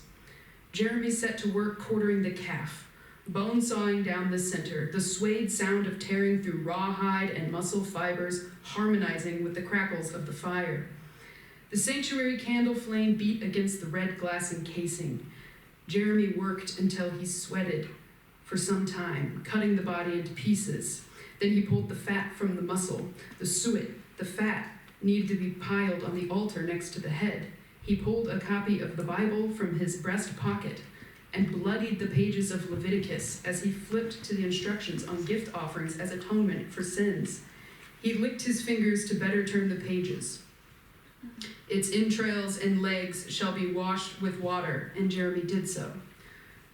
Jeremy set to work quartering the calf, bone sawing down the center, the swayed sound of tearing through rawhide and muscle fibers harmonizing with the crackles of the fire. The sanctuary candle flame beat against the red glass encasing. Jeremy worked until he sweated for some time, cutting the body into pieces. Then he pulled the fat from the muscle, the suet, the fat needed to be piled on the altar next to the head. He pulled a copy of the Bible from his breast pocket and bloodied the pages of Leviticus as he flipped to the instructions on gift offerings as atonement for sins. He licked his fingers to better turn the pages. Its entrails and legs shall be washed with water, and Jeremy did so.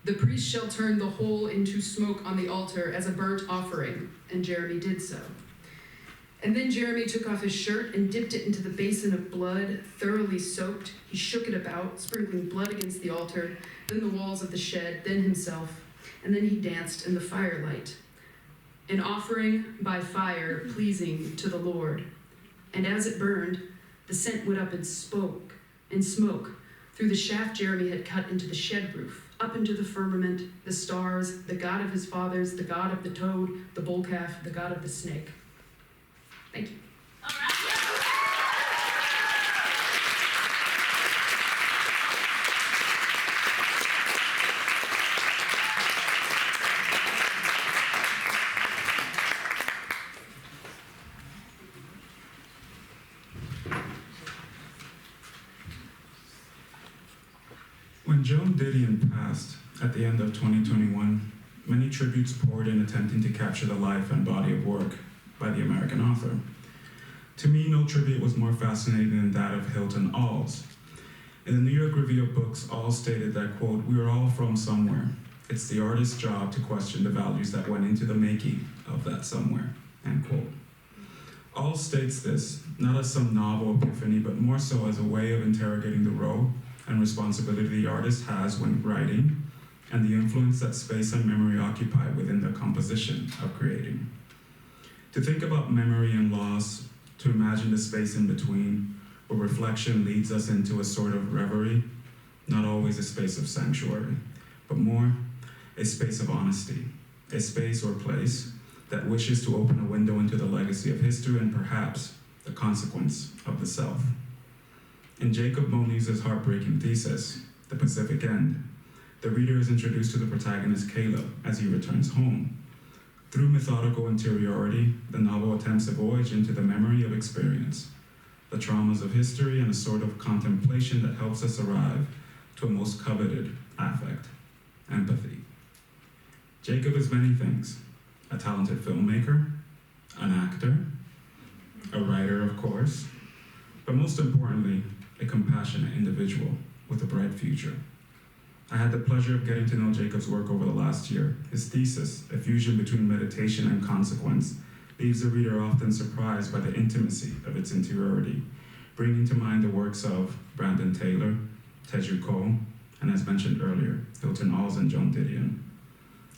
The priest shall turn the whole into smoke on the altar as a burnt offering, and Jeremy did so. And then Jeremy took off his shirt and dipped it into the basin of blood, thoroughly soaked. He shook it about, sprinkling blood against the altar, then the walls of the shed, then himself, and then he danced in the firelight. An offering by fire pleasing to the Lord. And as it burned, the scent went up in smoke through the shaft Jeremy had cut into the shed roof, up into the firmament, the stars, the God of his fathers, the God of the toad, the bull calf, the God of the snake. Thank you. All right. When Joan Didion passed at the end of 2021, many tributes poured in attempting to capture the life and body of work by the American author. To me, no tribute was more fascinating than that of Hilton Als. In the New York Review of Books, Als stated that, quote, "We are all from somewhere. It's the artist's job to question the values that went into the making of that somewhere," end quote. Als states this, not as some novel epiphany, but more so as a way of interrogating the role and responsibility the artist has when writing, and the influence that space and memory occupy within the composition of creating. To think about memory and loss, to imagine the space in between, where reflection leads us into a sort of reverie, not always a space of sanctuary, but more a space of honesty, a space or place that wishes to open a window into the legacy of history and perhaps the consequence of the self. In Jacob Moniz's heartbreaking Thesis, The Pacific End, the reader is introduced to the protagonist Caleb as he returns home. Through methodical interiority, the novel attempts a voyage into the memory of experience, the traumas of history, and a sort of contemplation that helps us arrive to a most coveted affect, empathy. Jacob is many things: a talented filmmaker, an actor, a writer, of course, but most importantly, a compassionate individual with a bright future. I had the pleasure of getting to know Jacob's work over the last year. His thesis, a fusion between meditation and consequence, leaves the reader often surprised by the intimacy of its interiority, bringing to mind the works of Brandon Taylor, Teju Cole, and as mentioned earlier, Hilton Alls and Joan Didion.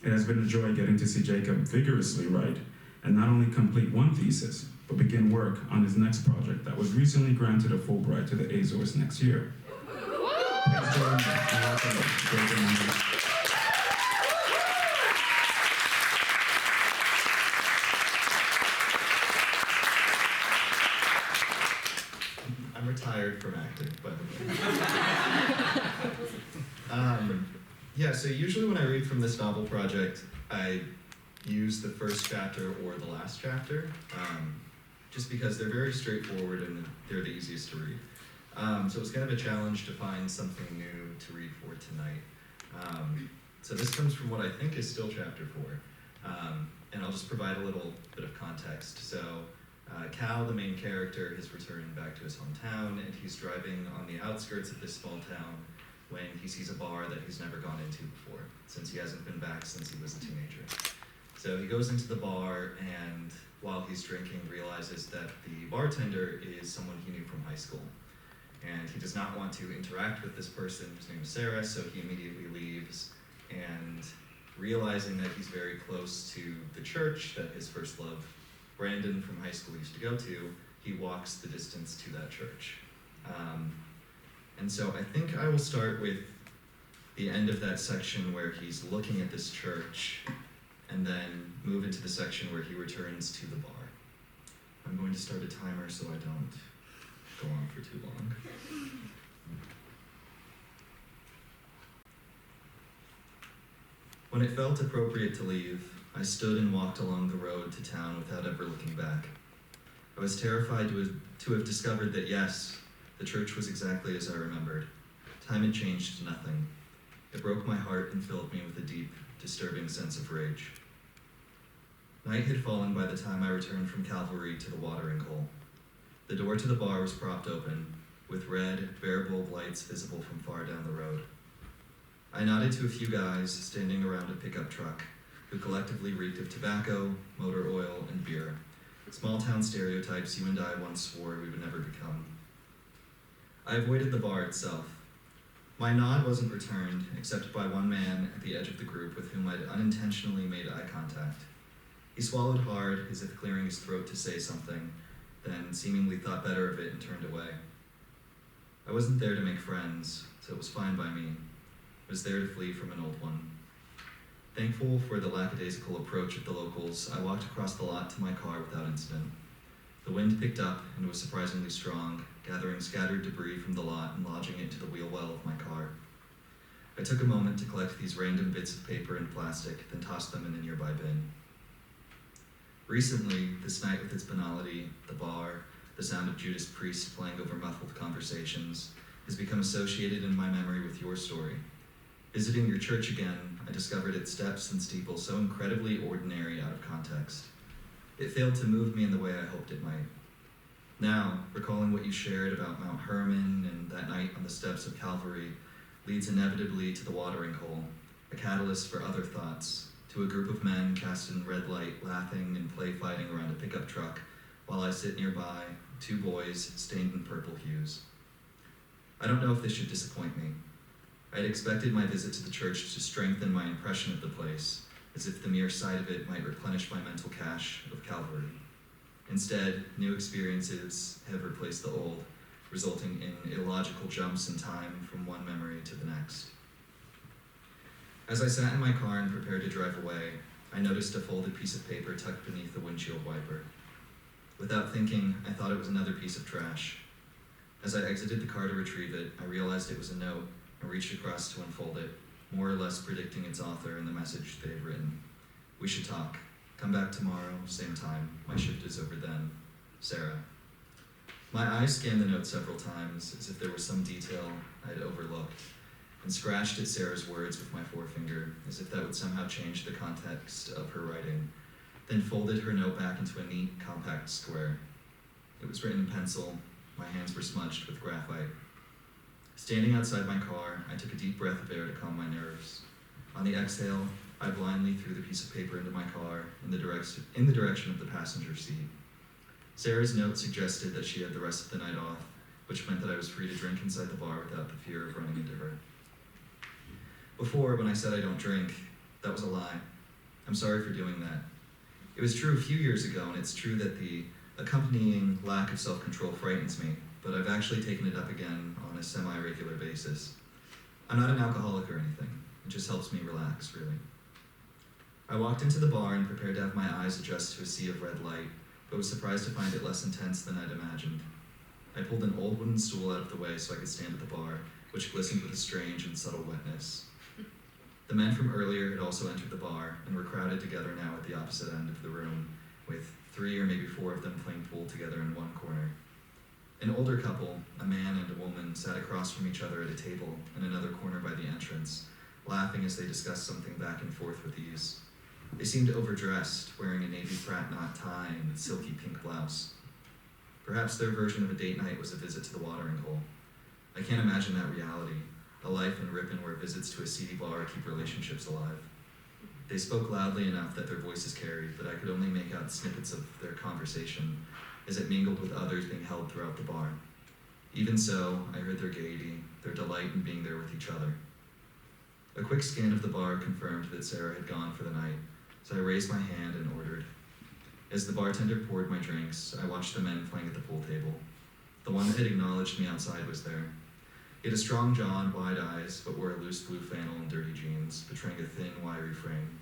It has been a joy getting to see Jacob vigorously write and not only complete one thesis, but begin work on his next project that was recently granted a Fulbright to the Azores next year. Please join me in welcoming Jacob Moniz. I'm retired from acting, by the way. Yeah, so usually when I read from this novel project, I use the first chapter or the last chapter, just because they're very straightforward and they're the easiest to read. So it was kind of a challenge to find something new to read for tonight. So this comes from what I think is still chapter 4, and I'll just provide a little bit of context. So Cal, the main character, has returned back to his hometown, and he's driving on the outskirts of this small town when he sees a bar that he's never gone into before, since he hasn't been back since he was a teenager. So he goes into the bar, and while he's drinking, realizes that the bartender is someone he knew from high school. And he does not want to interact with this person, whose name is Sarah, so he immediately leaves, and realizing that he's very close to the church that his first love, Brandon from high school, used to go to, he walks the distance to that church. And so I think I will start with the end of that section where he's looking at this church, and then move into the section where he returns to the bar. I'm going to start a timer so I don't go on for too long. When it felt appropriate to leave, I stood and walked along the road to town without ever looking back. I was terrified to have discovered that yes, the church was exactly as I remembered. Time had changed to nothing. It broke my heart and filled me with a deep, disturbing sense of rage. Night had fallen by the time I returned from Calvary to the watering hole. The door to the bar was propped open, with red, bare bulb lights visible from far down the road. I nodded to a few guys standing around a pickup truck, who collectively reeked of tobacco, motor oil, and beer. Small town stereotypes you and I once swore we would never become. I avoided the bar itself. My nod wasn't returned, except by one man at the edge of the group with whom I'd unintentionally made eye contact. He swallowed hard, as if clearing his throat to say something, then seemingly thought better of it and turned away. I wasn't there to make friends, so it was fine by me. I was there to flee from an old one. Thankful for the lackadaisical approach of the locals, I walked across the lot to my car without incident. The wind picked up and was surprisingly strong, gathering scattered debris from the lot and lodging it into the wheel well of my car. I took a moment to collect these random bits of paper and plastic, then tossed them in a nearby bin. Recently, this night with its banality, the bar, the sound of Judas Priest playing over muffled conversations, has become associated in my memory with your story. Visiting your church again, I discovered its steps and steeples so incredibly ordinary out of context. It failed to move me in the way I hoped it might. Now, recalling what you shared about Mount Hermon and that night on the steps of Calvary leads inevitably to the watering hole, a catalyst for other thoughts, to a group of men cast in red light, laughing and play fighting around a pickup truck, while I sit nearby, two boys stained in purple hues. I don't know if this should disappoint me. I had expected my visit to the church to strengthen my impression of the place, as if the mere sight of it might replenish my mental cache of Calvary. Instead, new experiences have replaced the old, resulting in illogical jumps in time from one memory to the next. As I sat in my car and prepared to drive away, I noticed a folded piece of paper tucked beneath the windshield wiper. Without thinking, I thought it was another piece of trash. As I exited the car to retrieve it, I realized it was a note and reached across to unfold it, more or less predicting its author and the message they had written. We should talk. Come back tomorrow, same time. My shift is over then. Sarah. My eyes scanned the note several times, as if there was some detail I'd overlooked, and scratched at Sarah's words with my forefinger, as if that would somehow change the context of her writing, then folded her note back into a neat, compact square. It was written in pencil. My hands were smudged with graphite. Standing outside my car, I took a deep breath of air to calm my nerves. On the exhale, I blindly threw the piece of paper into my car in the direction of the passenger seat. Sarah's note suggested that she had the rest of the night off which meant that I was free to drink inside the bar without the fear of running into her. Before, when I said I don't drink, that was a lie. I'm sorry for doing that. It was true a few years ago, and it's true that the accompanying lack of self-control frightens me, but I've actually taken it up again on a semi-regular basis. I'm not an alcoholic or anything. It just helps me relax, really. I walked into the bar and prepared to have my eyes adjust to a sea of red light, but was surprised to find it less intense than I'd imagined. I pulled an old wooden stool out of the way so I could stand at the bar, which glistened with a strange and subtle wetness. The men from earlier had also entered the bar and were crowded together now at the opposite end of the room, with 3 or maybe 4 of them playing pool together in one corner. An older couple, a man and a woman, sat across from each other at a table in another corner by the entrance, laughing as they discussed something back and forth with ease. They seemed overdressed, wearing a navy Pratt knot tie and a silky pink blouse. Perhaps their version of a date night was a visit to the watering hole. I can't imagine that reality, a life in Ripon where visits to a seedy bar keep relationships alive. They spoke loudly enough that their voices carried, but I could only make out snippets of their conversation as it mingled with others being held throughout the bar. Even so, I heard their gaiety, their delight in being there with each other. A quick scan of the bar confirmed that Sarah had gone for the night, so I raised my hand and ordered. As the bartender poured my drinks, I watched the men playing at the pool table. The one that had acknowledged me outside was there. He had a strong jaw and wide eyes, but wore a loose blue flannel and dirty jeans, betraying a thin, wiry frame.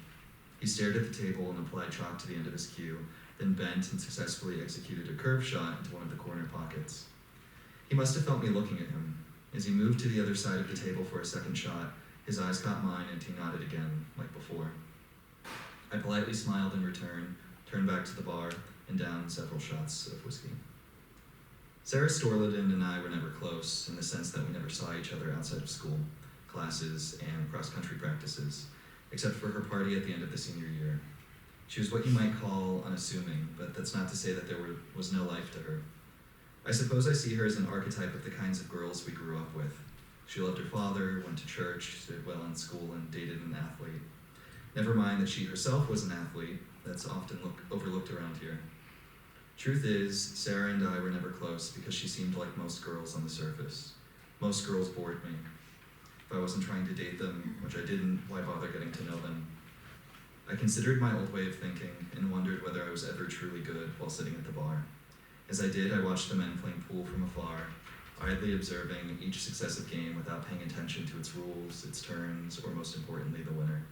He stared at the table and applied chalk to the end of his cue, then bent and successfully executed a curve shot into one of the corner pockets. He must have felt me looking at him. As he moved to the other side of the table for a second shot, his eyes caught mine and he nodded again, like before. I politely smiled in return, turned back to the bar, and downed several shots of whiskey. Sarah Storliden and I were never close, in the sense that we never saw each other outside of school, classes, and cross-country practices, except for her party at the end of the senior year. She was what you might call unassuming, but that's not to say that there was no life to her. I suppose I see her as an archetype of the kinds of girls we grew up with. She loved her father, went to church, did well in school, and dated an athlete. Never mind that she herself was an athlete, that's often overlooked around here. Truth is, Sarah and I were never close because she seemed like most girls on the surface. Most girls bored me. If I wasn't trying to date them, which I didn't, why bother getting to know them? I considered my old way of thinking and wondered whether I was ever truly good while sitting at the bar. As I did, I watched the men playing pool from afar, idly observing each successive game without paying attention to its rules, its turns, or most importantly, the winner.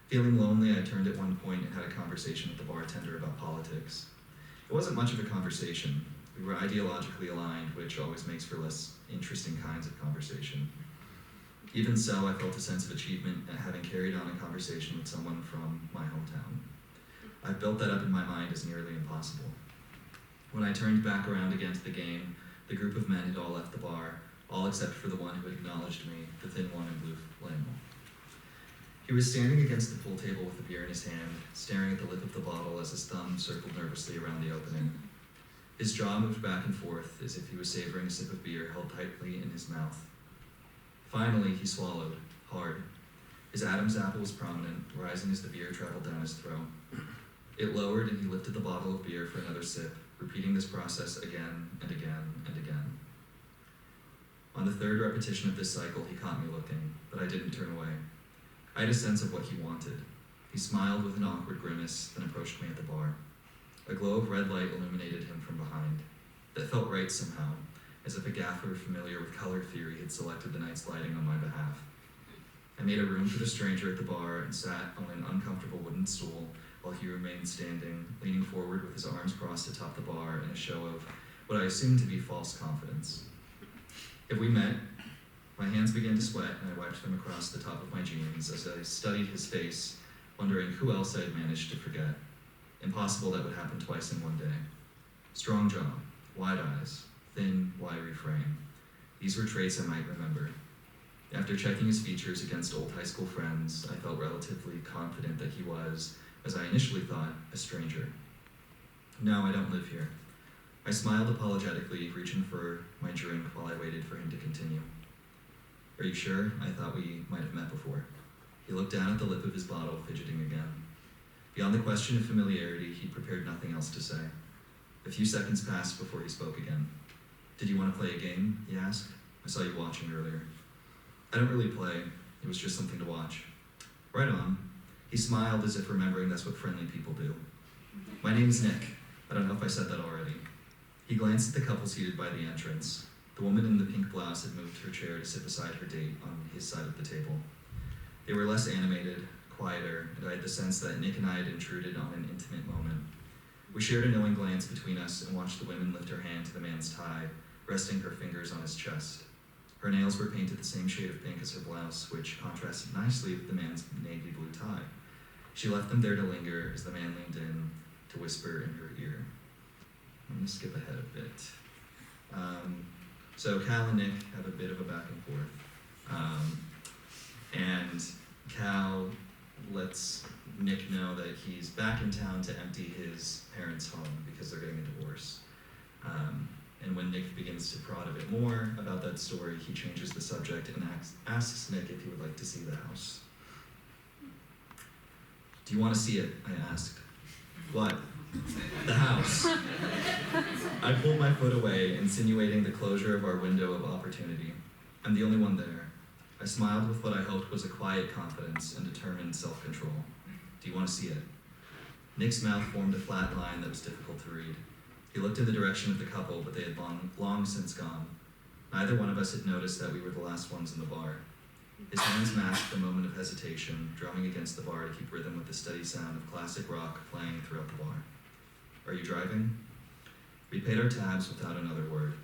Feeling lonely, I turned at one point and had a conversation with the bartender about politics. It wasn't much of a conversation. We were ideologically aligned, which always makes for less interesting kinds of conversation. Even so, I felt a sense of achievement at having carried on a conversation with someone from my hometown. I've built that up in my mind as nearly impossible. When I turned back around again to the game, the group of men had all left the bar, all except for the one who had acknowledged me, the thin one in blue flannel. He was standing against the pool table with a beer in his hand, staring at the lip of the bottle as his thumb circled nervously around the opening. His jaw moved back and forth as if he was savoring a sip of beer held tightly in his mouth. Finally, he swallowed, hard. His Adam's apple was prominent, rising as the beer traveled down his throat. It lowered and he lifted the bottle of beer for another sip, repeating this process again and again and again. On the third repetition of this cycle, he caught me looking, but I didn't turn away. I had a sense of what he wanted. He smiled with an awkward grimace, then approached me at the bar. A glow of red light illuminated him from behind. That felt right somehow, as if a gaffer familiar with color theory had selected the night's lighting on my behalf. I made a room for the stranger at the bar and sat on an uncomfortable wooden stool while he remained standing, leaning forward with his arms crossed atop the bar in a show of what I assumed to be false confidence. If we met, my hands began to sweat and I wiped them across the top of my jeans as I studied his face, wondering who else I had managed to forget. Impossible that would happen twice in one day. Strong jaw, wide eyes, thin, wiry frame. These were traits I might remember. After checking his features against old high school friends, I felt relatively confident that he was, as I initially thought, a stranger. No, I don't live here. I smiled apologetically, reaching for my drink while I waited for him to continue. Are you sure? I thought we might have met before. He looked down at the lip of his bottle, fidgeting again. Beyond the question of familiarity, he prepared nothing else to say. A few seconds passed before he spoke again. Did you want to play a game? He asked. I saw you watching earlier. I don't really play. It was just something to watch. Right on. He smiled as if remembering that's what friendly people do. My name's Nick. I don't know if I said that already. He glanced at the couple seated by the entrance. The woman in the pink blouse had moved her chair to sit beside her date on his side of the table. They were less animated, quieter, and I had the sense that Nick and I had intruded on an intimate moment. We shared a knowing glance between us and watched the woman lift her hand to the man's tie, resting her fingers on his chest. Her nails were painted the same shade of pink as her blouse, which contrasted nicely with the man's navy blue tie. She left them there to linger as the man leaned in to whisper in her ear. I'm going to skip ahead a bit. So Cal and Nick have a bit of a back and forth. And Cal lets Nick know that he's back in town to empty his parents' home because they're getting a divorce. And when Nick begins to prod a bit more about that story, he changes the subject and asks Nick if he would like to see the house. Do you want to see it? I asked. What? The house. I pulled my foot away, insinuating the closure of our window of opportunity. I'm the only one there. I smiled with what I hoped was a quiet confidence and determined self-control. Do you want to see it? Nick's mouth formed a flat line that was difficult to read. He looked in the direction of the couple, but they had long since gone. Neither one of us had noticed that we were the last ones in the bar. His hands masked the moment of hesitation, drumming against the bar to keep rhythm with the steady sound of classic rock playing throughout the bar. Are you driving? We paid our tabs without another word.